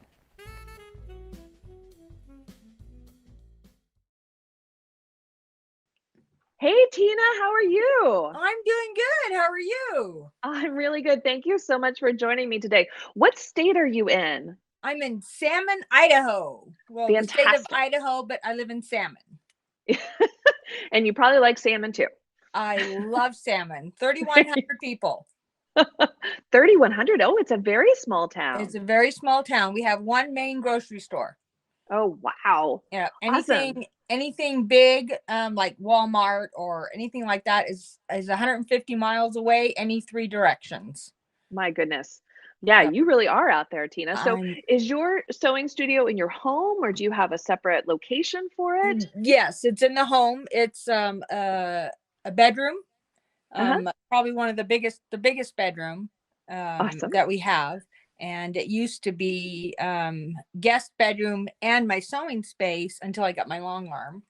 Hey, Tina, how are you? I'm doing good. How are you? I'm really good. Thank you so much for joining me today. What state are you in? I'm in Salmon, Idaho. Well, the state of Fantastic. Idaho, but I live in Salmon. And you probably like salmon too. I love Salmon. 3,100 people. 3,100. Oh, it's a very small town. It's a very small town. We have one main grocery store. Oh, wow. Yeah. Awesome. Anything big, like Walmart or anything like that is 150 miles away, any three directions. My goodness. Yeah, Yeah. you really are out there, Tina. So, I'm is your sewing studio in your home or do you have a separate location for it? Yes, it's in the home. It's a bedroom. Uh-huh. Probably one of the biggest bedroom Awesome. that we have. And it used to be guest bedroom and my sewing space until I got my long arm.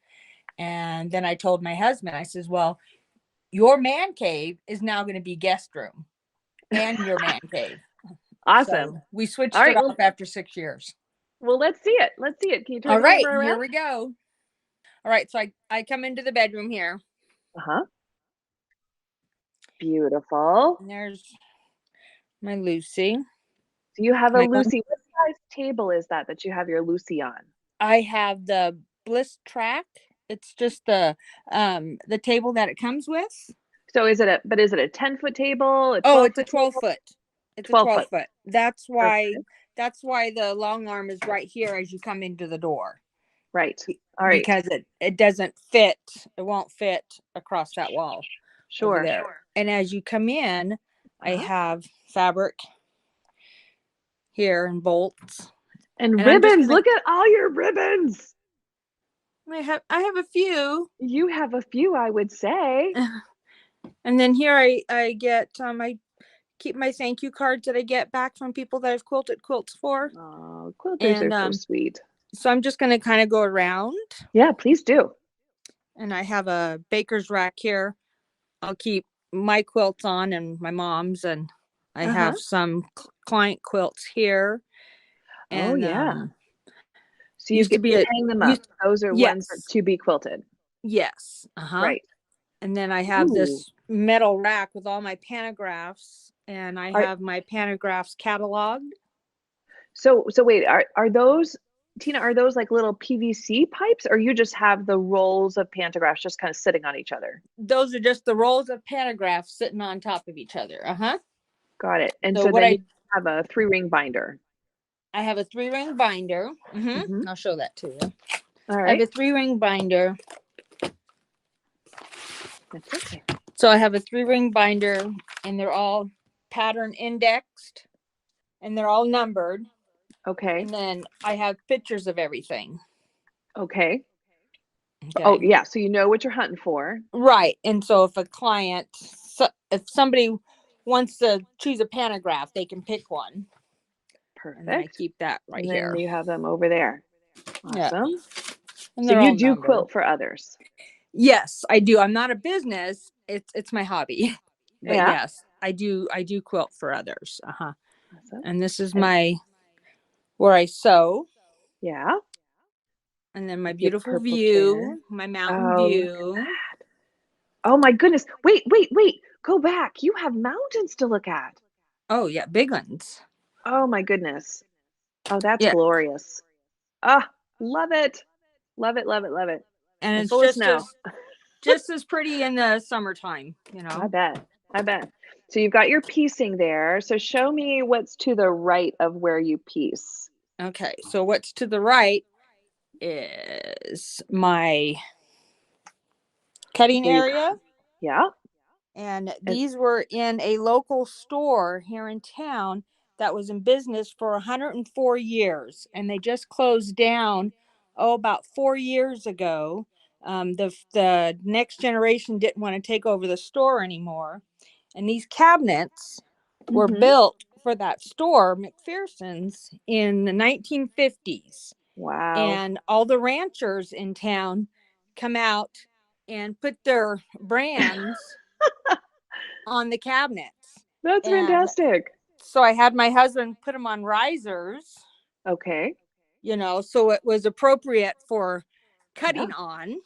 And then I told my husband, I says, well, your man cave is now going to be guest room and your man cave. Awesome. So we All switched it right. off after 6 years. Well, let's see it. Let's see it. Can you turn All the right, camera here around? we go. All right, so I come into the bedroom here. Uh-huh. Beautiful. And there's my Lucy. So you have a My one, Lucy. What size table is that you have your Lucy on? I have the Bliss Track. It's just the table that it comes with. So is it a 10-foot table, a Oh, it's a 12-foot 12 table? foot. It's a 12 12 foot. foot. That's why Perfect. the long arm is right here as you come into the door. Right. All right. Because it doesn't fit. It won't fit across that wall over Sure. there. And as you come in, I Uh-huh. have fabric here and bolts. And And I'm just ribbons. gonna Look at all your ribbons. I have a few. You have a few, I would say. And then here I get I keep my thank you cards that I get back from people that I've quilted quilts for. Oh, quilters And are so sweet. so I'm just going to kind of go around. Yeah, please do. And I have a baker's rack here. I'll keep my quilts on and my mom's, and I Uh-huh. have some client quilts here. Oh, And yeah. So used to be you a hang them up. used Those are ones that yes to be quilted. yes uh-huh. Right. And then I have Ooh. this metal rack with all my pantographs, and I Are, have my pantographs cataloged. so wait, are those, Tina, are those like little PVC pipes or you just have the rolls of pantographs just kind of sitting on each other? Those are just the rolls of pantographs sitting on top of each other. Got it. And So so what then you have a 3-ring binder. I have a 3-ring binder. Mm-hmm. I'll show that to you. All I have right. a 3-ring binder. That's okay. So I have a 3-ring binder, and they're all pattern indexed, and they're all numbered. Okay. And then I have pictures of everything. Okay. Okay. Oh, yeah. So you know what you're hunting for. Right. And so if a client, if somebody wants to choose a pantograph, they can pick one. And then I Perfect. keep that right And here. then you have them over there. Yeah. Awesome. And So they're you all do numbered. quilt for others. Yes, I do. I'm not a business. It's my hobby. But Yeah. yes, I do quilt for others. Awesome. And this is my where I sew. Yeah. And then my Your beautiful purple chair. view, my mountain Oh, look at view. that. Oh my goodness. Wait. Go back. You have mountains to look at. Oh yeah, big ones. Oh my goodness. Oh, that's Yeah. glorious. Ah, love it. Love it, love it, love it. And And it's full of snow. just as pretty in the summertime, I bet. I bet. So you've got your piecing there. So show me what's to the right of where you piece. Okay, so what's to the right is my cutting Where you, area. yeah. And And, these were in a local store here in town that was in business for 104 years. And they just closed down, about 4 years ago. The next generation didn't want to take over the store anymore. And these cabinets were mm-hmm. built for that store, McPherson's, in the 1950s. Wow. And all the ranchers in town come out and put their brands on the cabinets. That's And fantastic. so I had my husband put them on risers, Okay. you know, so it was appropriate for Yeah. cutting on.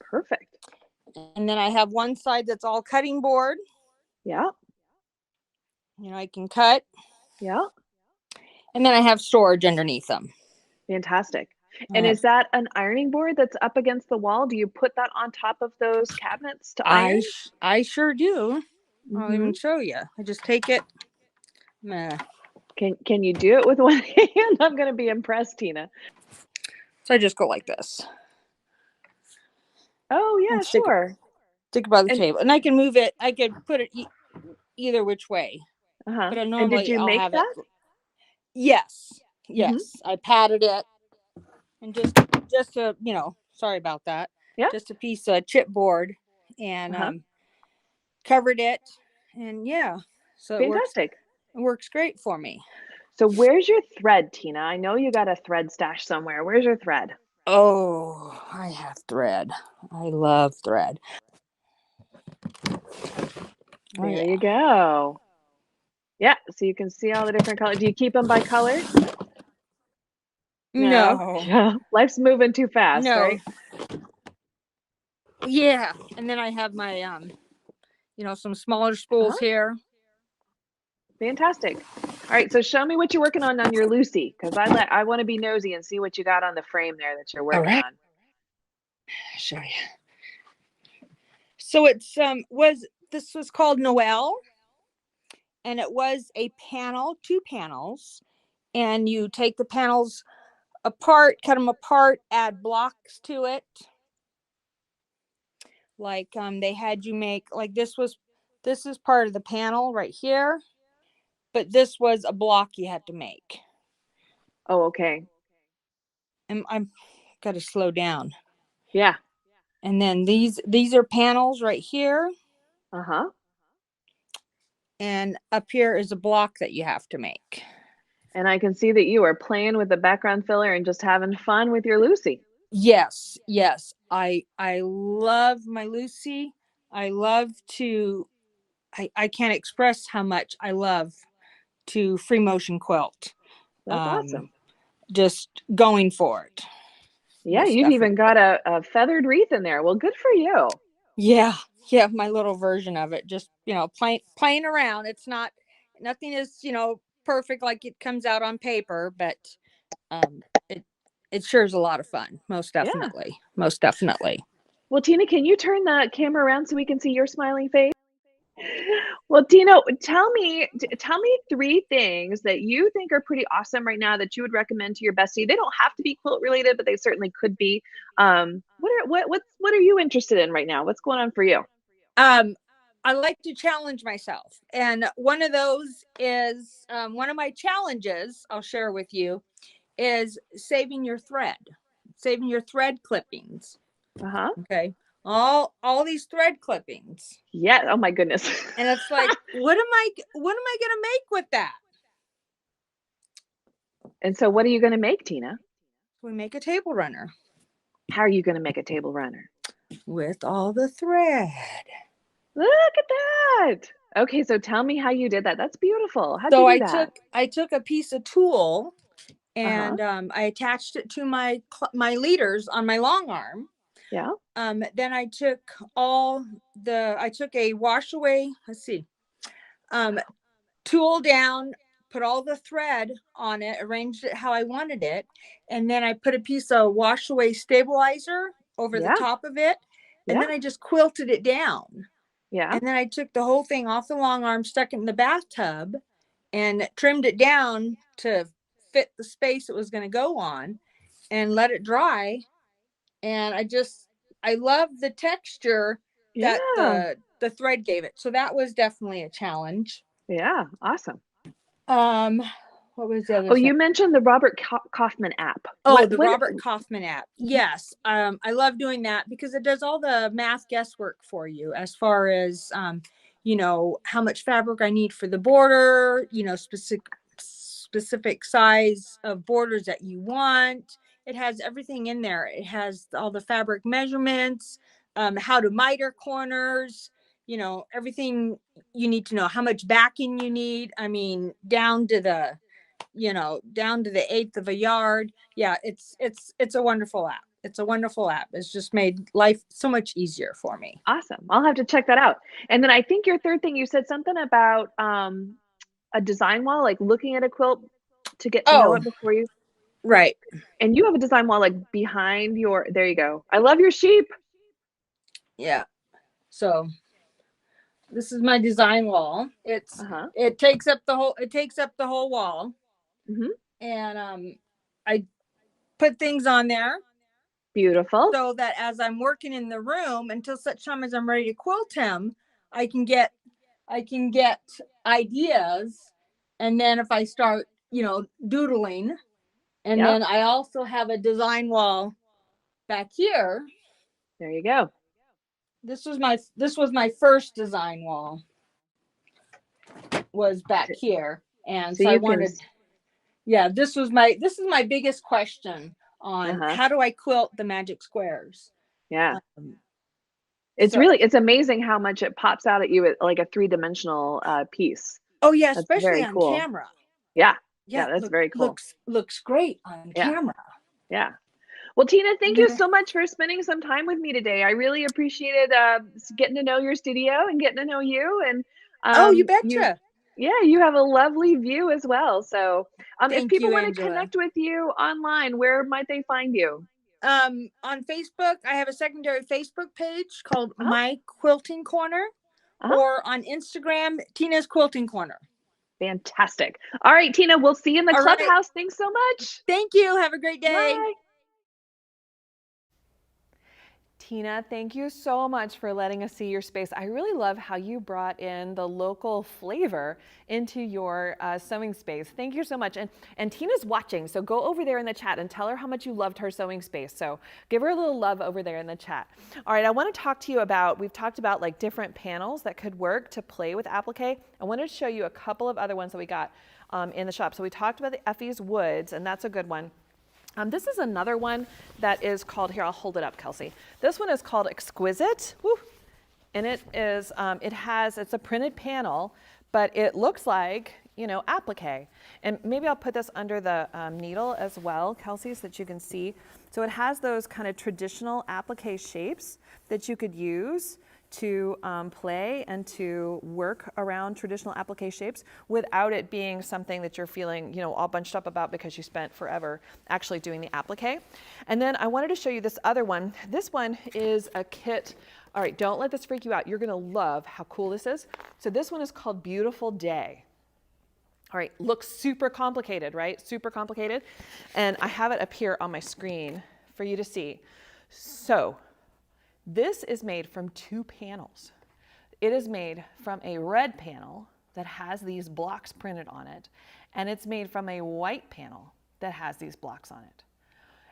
Perfect. And then I have one side that's all cutting board. Yeah. You know, I can cut. Yeah. And then I have storage underneath them. Fantastic. I And have, is that an ironing board that's up against the wall? Do you put that on top of those cabinets to I, iron? I sure do. I'll Mm-hmm. even show you. I just take it. Can you do it with one hand? I'm going to be impressed, Tina. So I just go like this. Oh, yeah, And stick sure. it by the And table. And I can move it. I could put it either which way. uh-huh. But And did normally you I'll make have it. that? Yes. Mm-hmm. Yes. I patted it. And just a, you know, sorry about that. Yeah. Just a piece of chipboard and Uh-huh. covered it. And yeah. So it Fantastic. works great for me. So where's your thread, Tina? I know you got a thread stash somewhere. Where's your thread? Oh, I have thread. I love thread. Oh There yeah. you go. Yeah, so you can see all the different colors. Do you keep them by color? No. No. Yeah. Life's moving too fast, No. right? Yeah. And then I have my you know, some smaller spools Uh-huh. here. Fantastic. All right, so show me what you're working on your Lucy, because I want to be nosy and see what you got on the frame there that you're All working right. on. I'll show you. So it's this was called Noel, and it was a panel, 2 panels, and you take the panels apart, cut them apart, add blocks to it. Like they had you make, like, this is part of the panel right here, but this was a block you had to make. Oh, okay. And I'm got to slow down. Yeah. And then these are panels right here, Uh-huh. and up here is a block that you have to make. And I can see that you are playing with the background filler and just having fun with your Lucy. Yes, yes. I love my Lucy. I love to I can't express how much I love to free motion quilt. That's awesome. Just going for it. Yeah, Most you've even definitely. got a feathered wreath in there. Well, good for you. Yeah, yeah, my little version of it. Just, you know, playing around. It's not, nothing is, you know, perfect like it comes out on paper, but um it it sure is a lot of fun. Most Yeah. definitely. Most definitely. Well, Tina, can you turn the camera around so we can see your smiling face? Well, Tina, tell me 3 things that you think are pretty awesome right now that you would recommend to your bestie. They don't have to be quilt related, but they certainly could be. What are you interested in right now? What's going on for you? I like to challenge myself. And one of those is one of my challenges I'll share with you is saving your thread clippings. Uh-huh. Okay. All these thread clippings. Yeah. Oh my goodness. And it's like, what am I going to make with that? And so what are you going to make, Tina? We make a table runner How are you going to make a table runner? with all the thread. Look at that. Okay, so tell me how you did that. That's beautiful. How'd you So do that? I took a piece of tulle Uh-huh. and I attached it to my leaders on my long arm. Yeah. Then I took a wash away, let's see, tulle down, put all the thread on it, arranged it how I wanted it. And then I put a piece of wash away stabilizer over the Yeah. top of it. And Yeah. then I just quilted it down. Yeah. And then I took the whole thing off the long arm, stuck it in the bathtub, and trimmed it down to fit the space it was going to go on, and let it dry. And I love the texture that Yeah. the thread gave it. So that was definitely a challenge. Yeah. Awesome. Um, what was the other Oh, thing? you mentioned the Robert Kaufman app. Oh, the Robert Kaufman app. Yes. I love doing that because it does all the math guesswork for you as far as, you know, how much fabric I need for the border, you know, specific size of borders that you want. It has everything in there. It has all the fabric measurements. how to miter corners, everything you need to know, how much backing you need. I mean, down to the 1/8 of a yard. Yeah, it's a wonderful app. It's a wonderful app. It's just made life so much easier for me. Awesome. I'll have to check that out. And then I think your third thing, you said something about a design wall, like looking at a quilt to get to know it before you. Right. And you have a design wall like behind your, there you go. I love your sheep. Yeah. So this is my design wall. It takes up the whole wall. Mm-hmm. And I put things on there. Beautiful. So that as I'm working in the room, until such time as I'm ready to quilt him, I can get ideas. And then if I start, doodling, and then I also have a design wall back here. There you go. This was my first design wall, was back here. And so I wanted, this is my biggest question on how do I quilt the magic squares? Yeah. It's amazing how much it pops out at you at like a 3-dimensional piece. Oh yeah, especially on camera. Yeah. Yeah, that's very cool. Looks great on camera. Yeah. Well, Tina, thank you so much for spending some time with me today. I really appreciated getting to know your studio and getting to know you. And you betcha. You have a lovely view as well. So if people want to Angela. connect with you online, where might they find you? On Facebook, I have a secondary Facebook page called My Quilting Corner, or on Instagram, Tina's Quilting Corner. Fantastic. All right, Tina, we'll see you in the clubhouse. Right. Thanks so much. Thank you. Have a great day. Bye. Tina, thank you so much for letting us see your space. I really love how you brought in the local flavor into your sewing space. Thank you so much. And Tina's watching, so go over there in the chat and tell her how much you loved her sewing space. So give her a little love over there in the chat. All right, I want to talk to you about, we've talked about like different panels that could work to play with applique. I wanted to show you a couple of other ones that we got in the shop. So we talked about the Effie's Woods, and that's a good one. This is another one that is called, here, I'll hold it up, Kelsey. This one is called Exquisite. Woo. And it is, it's a printed panel, but it looks like, applique. And maybe I'll put this under the needle as well, Kelsey, so that you can see. So it has those kind of traditional applique shapes that you could use to play and to work around traditional applique shapes without it being something that you're feeling, all bunched up about because you spent forever actually doing the applique. And then I wanted to show you this other one. This one is a kit. All right, don't let this freak you out. You're gonna love how cool this is. So this one is called Beautiful Day. All right, looks super complicated, right? Super complicated. And I have it up here on my screen for you to see. So this is made from 2 panels. It is made from a red panel that has these blocks printed on it, and it's made from a white panel that has these blocks on it.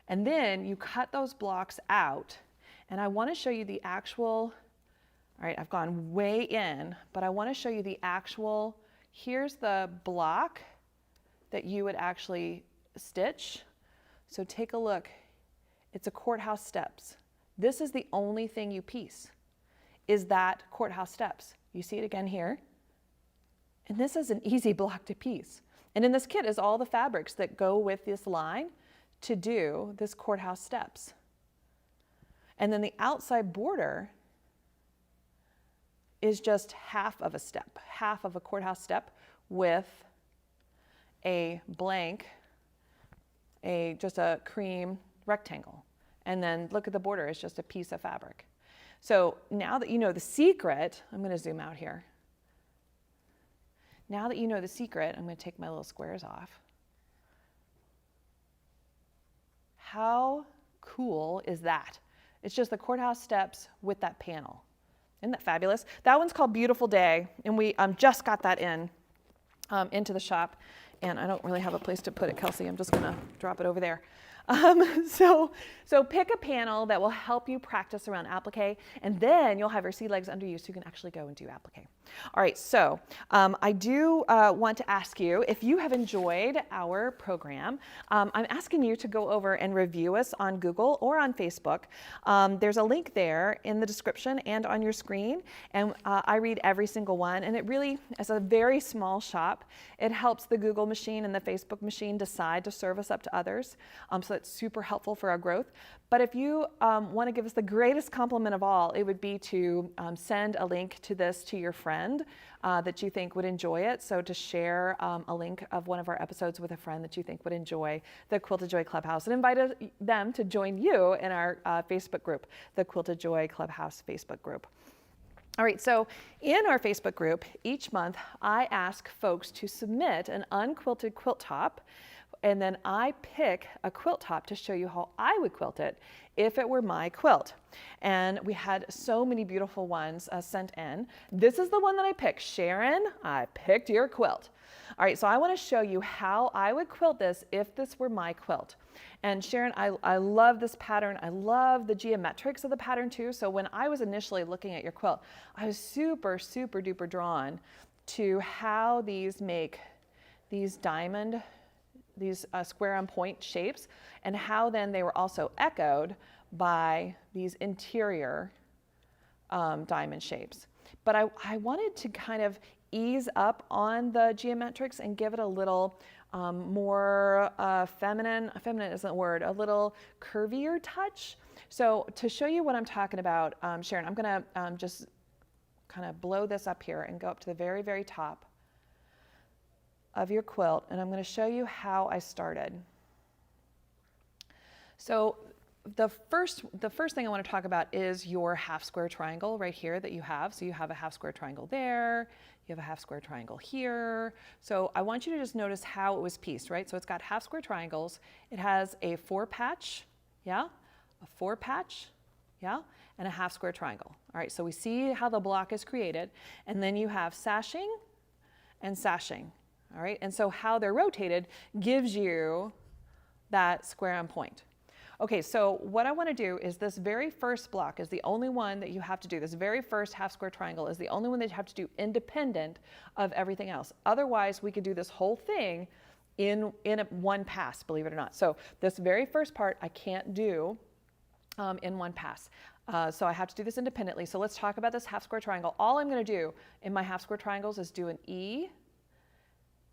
And then you cut those blocks out, and I want to show you the actual, all right, I've gone way in, but I want to show you the actual, here's the block that you would actually stitch. So take a look. It's a courthouse steps. This is the only thing you piece, is that courthouse steps. You see it again here? And this is an easy block to piece. And in this kit is all the fabrics that go with this line to do this courthouse steps. And then the outside border is just half of a step, half of a courthouse step with a blank, just a cream rectangle. And then look at the border, it's just a piece of fabric. So now that you know the secret, I'm gonna zoom out here. Now that you know the secret, I'm gonna take my little squares off. How cool is that? It's just the courthouse steps with that panel. Isn't that fabulous? That one's called Beautiful Day, and we just got that into the shop, and I don't really have a place to put it, Kelsey. I'm just gonna drop it over there. So pick a panel that will help you practice around applique, and then you'll have your sea legs under you so you can actually go and do applique. All right, so I do want to ask you, if you have enjoyed our program, I'm asking you to go over and review us on Google or on Facebook. There's a link there in the description and on your screen, and I read every single one, and it really, as a very small shop, it helps the Google machine and the Facebook machine decide to serve us up to others, so that's super helpful for our growth. But if you want to give us the greatest compliment of all, it would be to send a link to this to your friend that you think would enjoy it. So to share a link of one of our episodes with a friend that you think would enjoy the Quilted Joy Clubhouse, and invite them to join you in our Facebook group, the Quilted Joy Clubhouse Facebook group. All right, so in our Facebook group, each month I ask folks to submit an unquilted quilt top, and then I pick a quilt top to show you how I would quilt it if it were my quilt. And we had so many beautiful ones sent in. This is the one that I picked. Sharon, I picked your quilt. All right, so I want to show you how I would quilt this if this were my quilt. And Sharon, I love this pattern. I love the geometrics of the pattern too. So when I was initially looking at your quilt, I was super, super duper drawn to how these make these diamond, these square on point shapes, and how then they were also echoed by these interior diamond shapes. But I wanted to kind of ease up on the geometrics and give it a little more feminine isn't a word, a little curvier touch. So to show you what I'm talking about, Sharon, I'm gonna just kind of blow this up here and go up to the very, very top of your quilt, and I'm going to show you how I started. So the first thing I want to talk about is your half square triangle right here that you have. So you have a half square triangle there, you have a half square triangle here. So I want you to just notice how it was pieced, right? So it's got half square triangles. It has a 4-patch, yeah, a 4-patch, yeah, and a half square triangle. All right, so we see how the block is created, and then you have sashing and sashing. All right, and so how they're rotated gives you that square on point. Okay, so what I want to do is this very first block is the only one that you have to do. This very first half square triangle is the only one that you have to do independent of everything else. Otherwise, we could do this whole thing in one pass, believe it or not. So this very first part I can't do in one pass. So I have to do this independently. So let's talk about this half square triangle. All I'm going to do in my half square triangles is do an E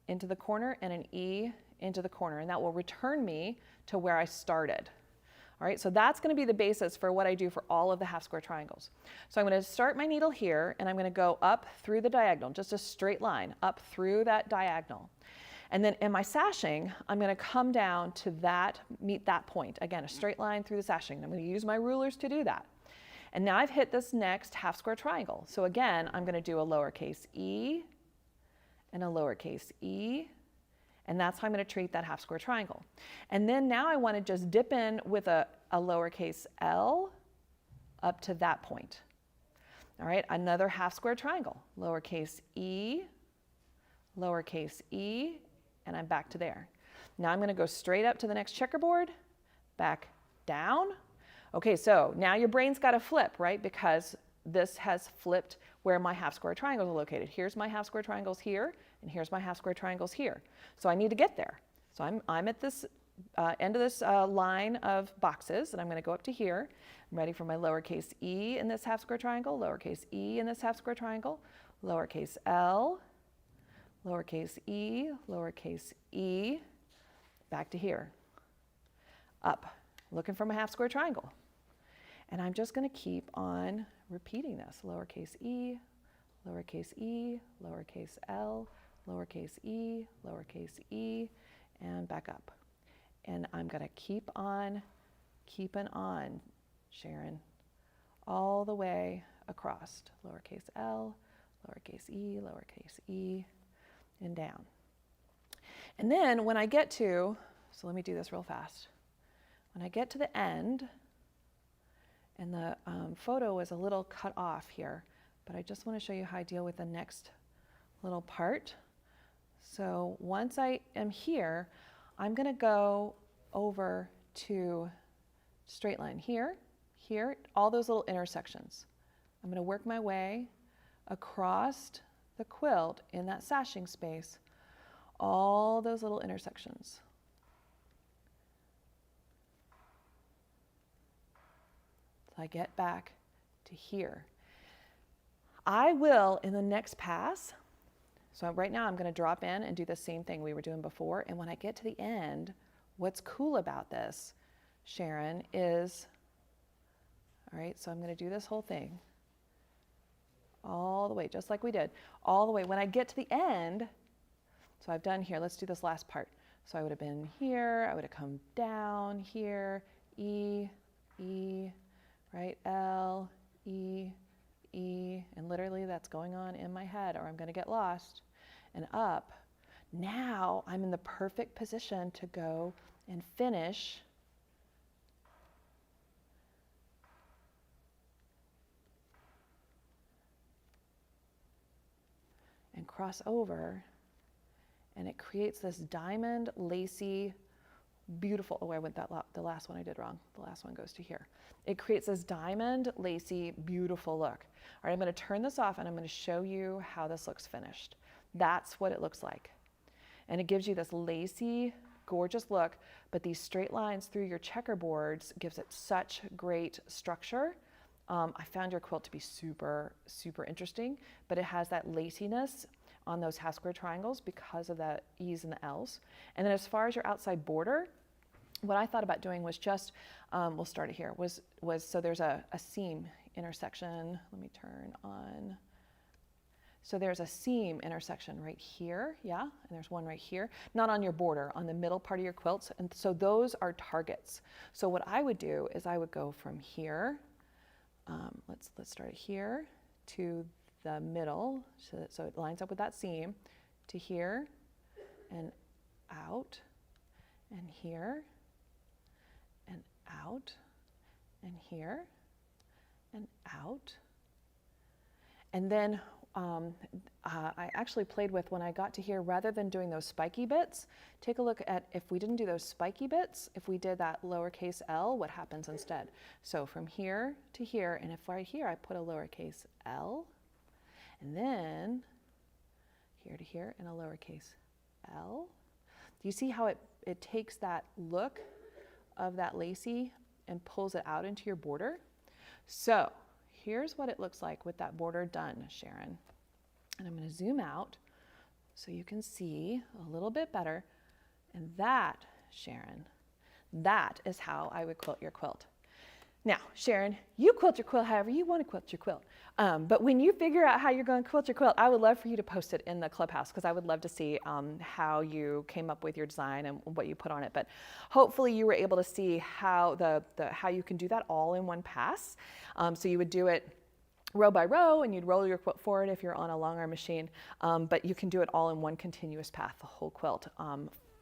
into the corner and an E into the corner, and that will return me to where I started. All right, so that's going to be the basis for what I do for all of the half square triangles. So I'm going to start my needle here, and I'm going to go up through the diagonal, just a straight line up through that diagonal. And then in my sashing, I'm going to come down to that, meet that point. Again, a straight line through the sashing. I'm going to use my rulers to do that. And now I've hit this next half square triangle. So again, I'm going to do a lowercase e and a lowercase e, and that's how I'm going to treat that half square triangle. And then now I want to just dip in with a lowercase l up to that point. All right, another half square triangle, lowercase e, and I'm back to there. Now I'm going to go straight up to the next checkerboard, back down. Okay, so now your brain's got to flip, right? Because this has flipped where my half square triangles are located. Here's my half square triangles here, and here's my half square triangles here. So I need to get there. So I'm at this end of this line of boxes, and I'm going to go up to here. I'm ready for my lowercase e in this half square triangle, lowercase e in this half square triangle, lowercase l, lowercase e, back to here, up, looking for my half square triangle. And I'm just going to keep on repeating this, lowercase e, lowercase l, lowercase e, and back up. And I'm going to keep on keeping on, Sharon, all the way across, lowercase l, lowercase e, and down. And then when I get to, so let me do this real fast. When I get to the end, and the photo is a little cut off here, but I just want to show you how I deal with the next little part. So once I am here, I'm going to go over to straight line here, here, all those little intersections. I'm going to work my way across the quilt in that sashing space, all those little intersections. So I get back to here. I will, in the next pass, so right now I'm going to drop in and do the same thing we were doing before, and when I get to the end, what's cool about this, Sharon, is, all right, so I'm going to do this whole thing all the way, just like we did, all the way. When I get to the end, so I've done here, let's do this last part. So I would have been here, I would have come down here, E, E, right, L, E, E, and literally that's going on in my head or I'm going to get lost, and up. Now I'm in the perfect position to go and finish and cross over, and it creates this diamond, lacy, beautiful, oh, I went the last one I did wrong. The last one goes to here. It creates this diamond, lacy, beautiful look. All right, I'm going to turn this off and I'm going to show you how this looks finished. That's what it looks like. And it gives you this lacy, gorgeous look, but these straight lines through your checkerboards gives it such great structure. I found your quilt to be super, super interesting, but it has that laciness on those half square triangles because of the E's and the L's. And then as far as your outside border, what I thought about doing was just, we'll start it here, was so there's a seam intersection. Let me turn on. So there's a seam intersection right here, yeah, and there's one right here, not on your border, on the middle part of your quilts, and so those are targets. So what I would do is I would go from here, let's start it here, to the middle, so it lines up with that seam, to here, and out, and here, and out, and here, and out. And then I actually played with, when I got to here, rather than doing those spiky bits, take a look at if we didn't do those spiky bits, if we did that lowercase l, what happens instead. So from here to here, and if right here I put a lowercase l, and then here to here and a lowercase l, do you see how it takes that look of that lacy and pulls it out into your border? So here's what it looks like with that border done, Sharon. And I'm going to zoom out so you can see a little bit better. And that, Sharon, that is how I would quilt your quilt. Now, Sharon, you quilt your quilt however you want to quilt your quilt. But when you figure out how you're going to quilt your quilt, I would love for you to post it in the clubhouse, because I would love to see how you came up with your design and what you put on it. But hopefully you were able to see how how you can do that all in one pass. So you would do it row by row, and you'd roll your quilt forward if you're on a long arm machine, but you can do it all in one continuous path, the whole quilt.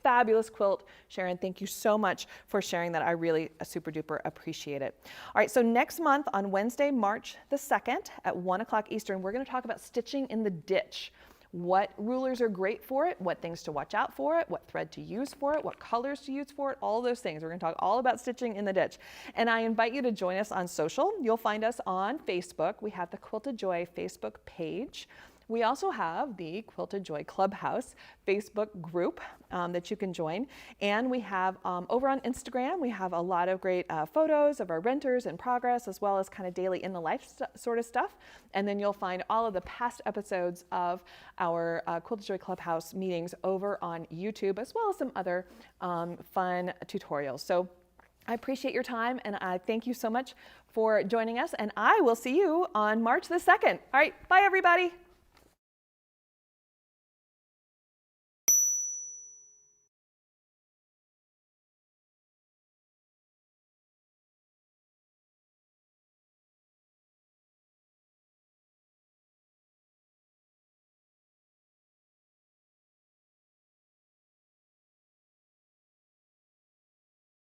Fabulous quilt, Sharon. Thank you so much for sharing that. I really super duper appreciate it. All right, so next month on Wednesday, March the 2nd at 1 o'clock Eastern, we're going to talk about stitching in the ditch. What rulers are great for it, what things to watch out for it, what thread to use for it, what colors to use for it, all those things. We're going to talk all about stitching in the ditch. And I invite you to join us on social. You'll find us on Facebook. We have the Quilted Joy Facebook page. We also have the Quilted Joy Clubhouse Facebook group that you can join. And we have over on Instagram, we have a lot of great photos of our renters in progress, as well as kind of daily in the life sort of stuff. And then you'll find all of the past episodes of our Quilted Joy Clubhouse meetings over on YouTube, as well as some other fun tutorials. So I appreciate your time, and I thank you so much for joining us. And I will see you on March the 2nd. All right, bye everybody.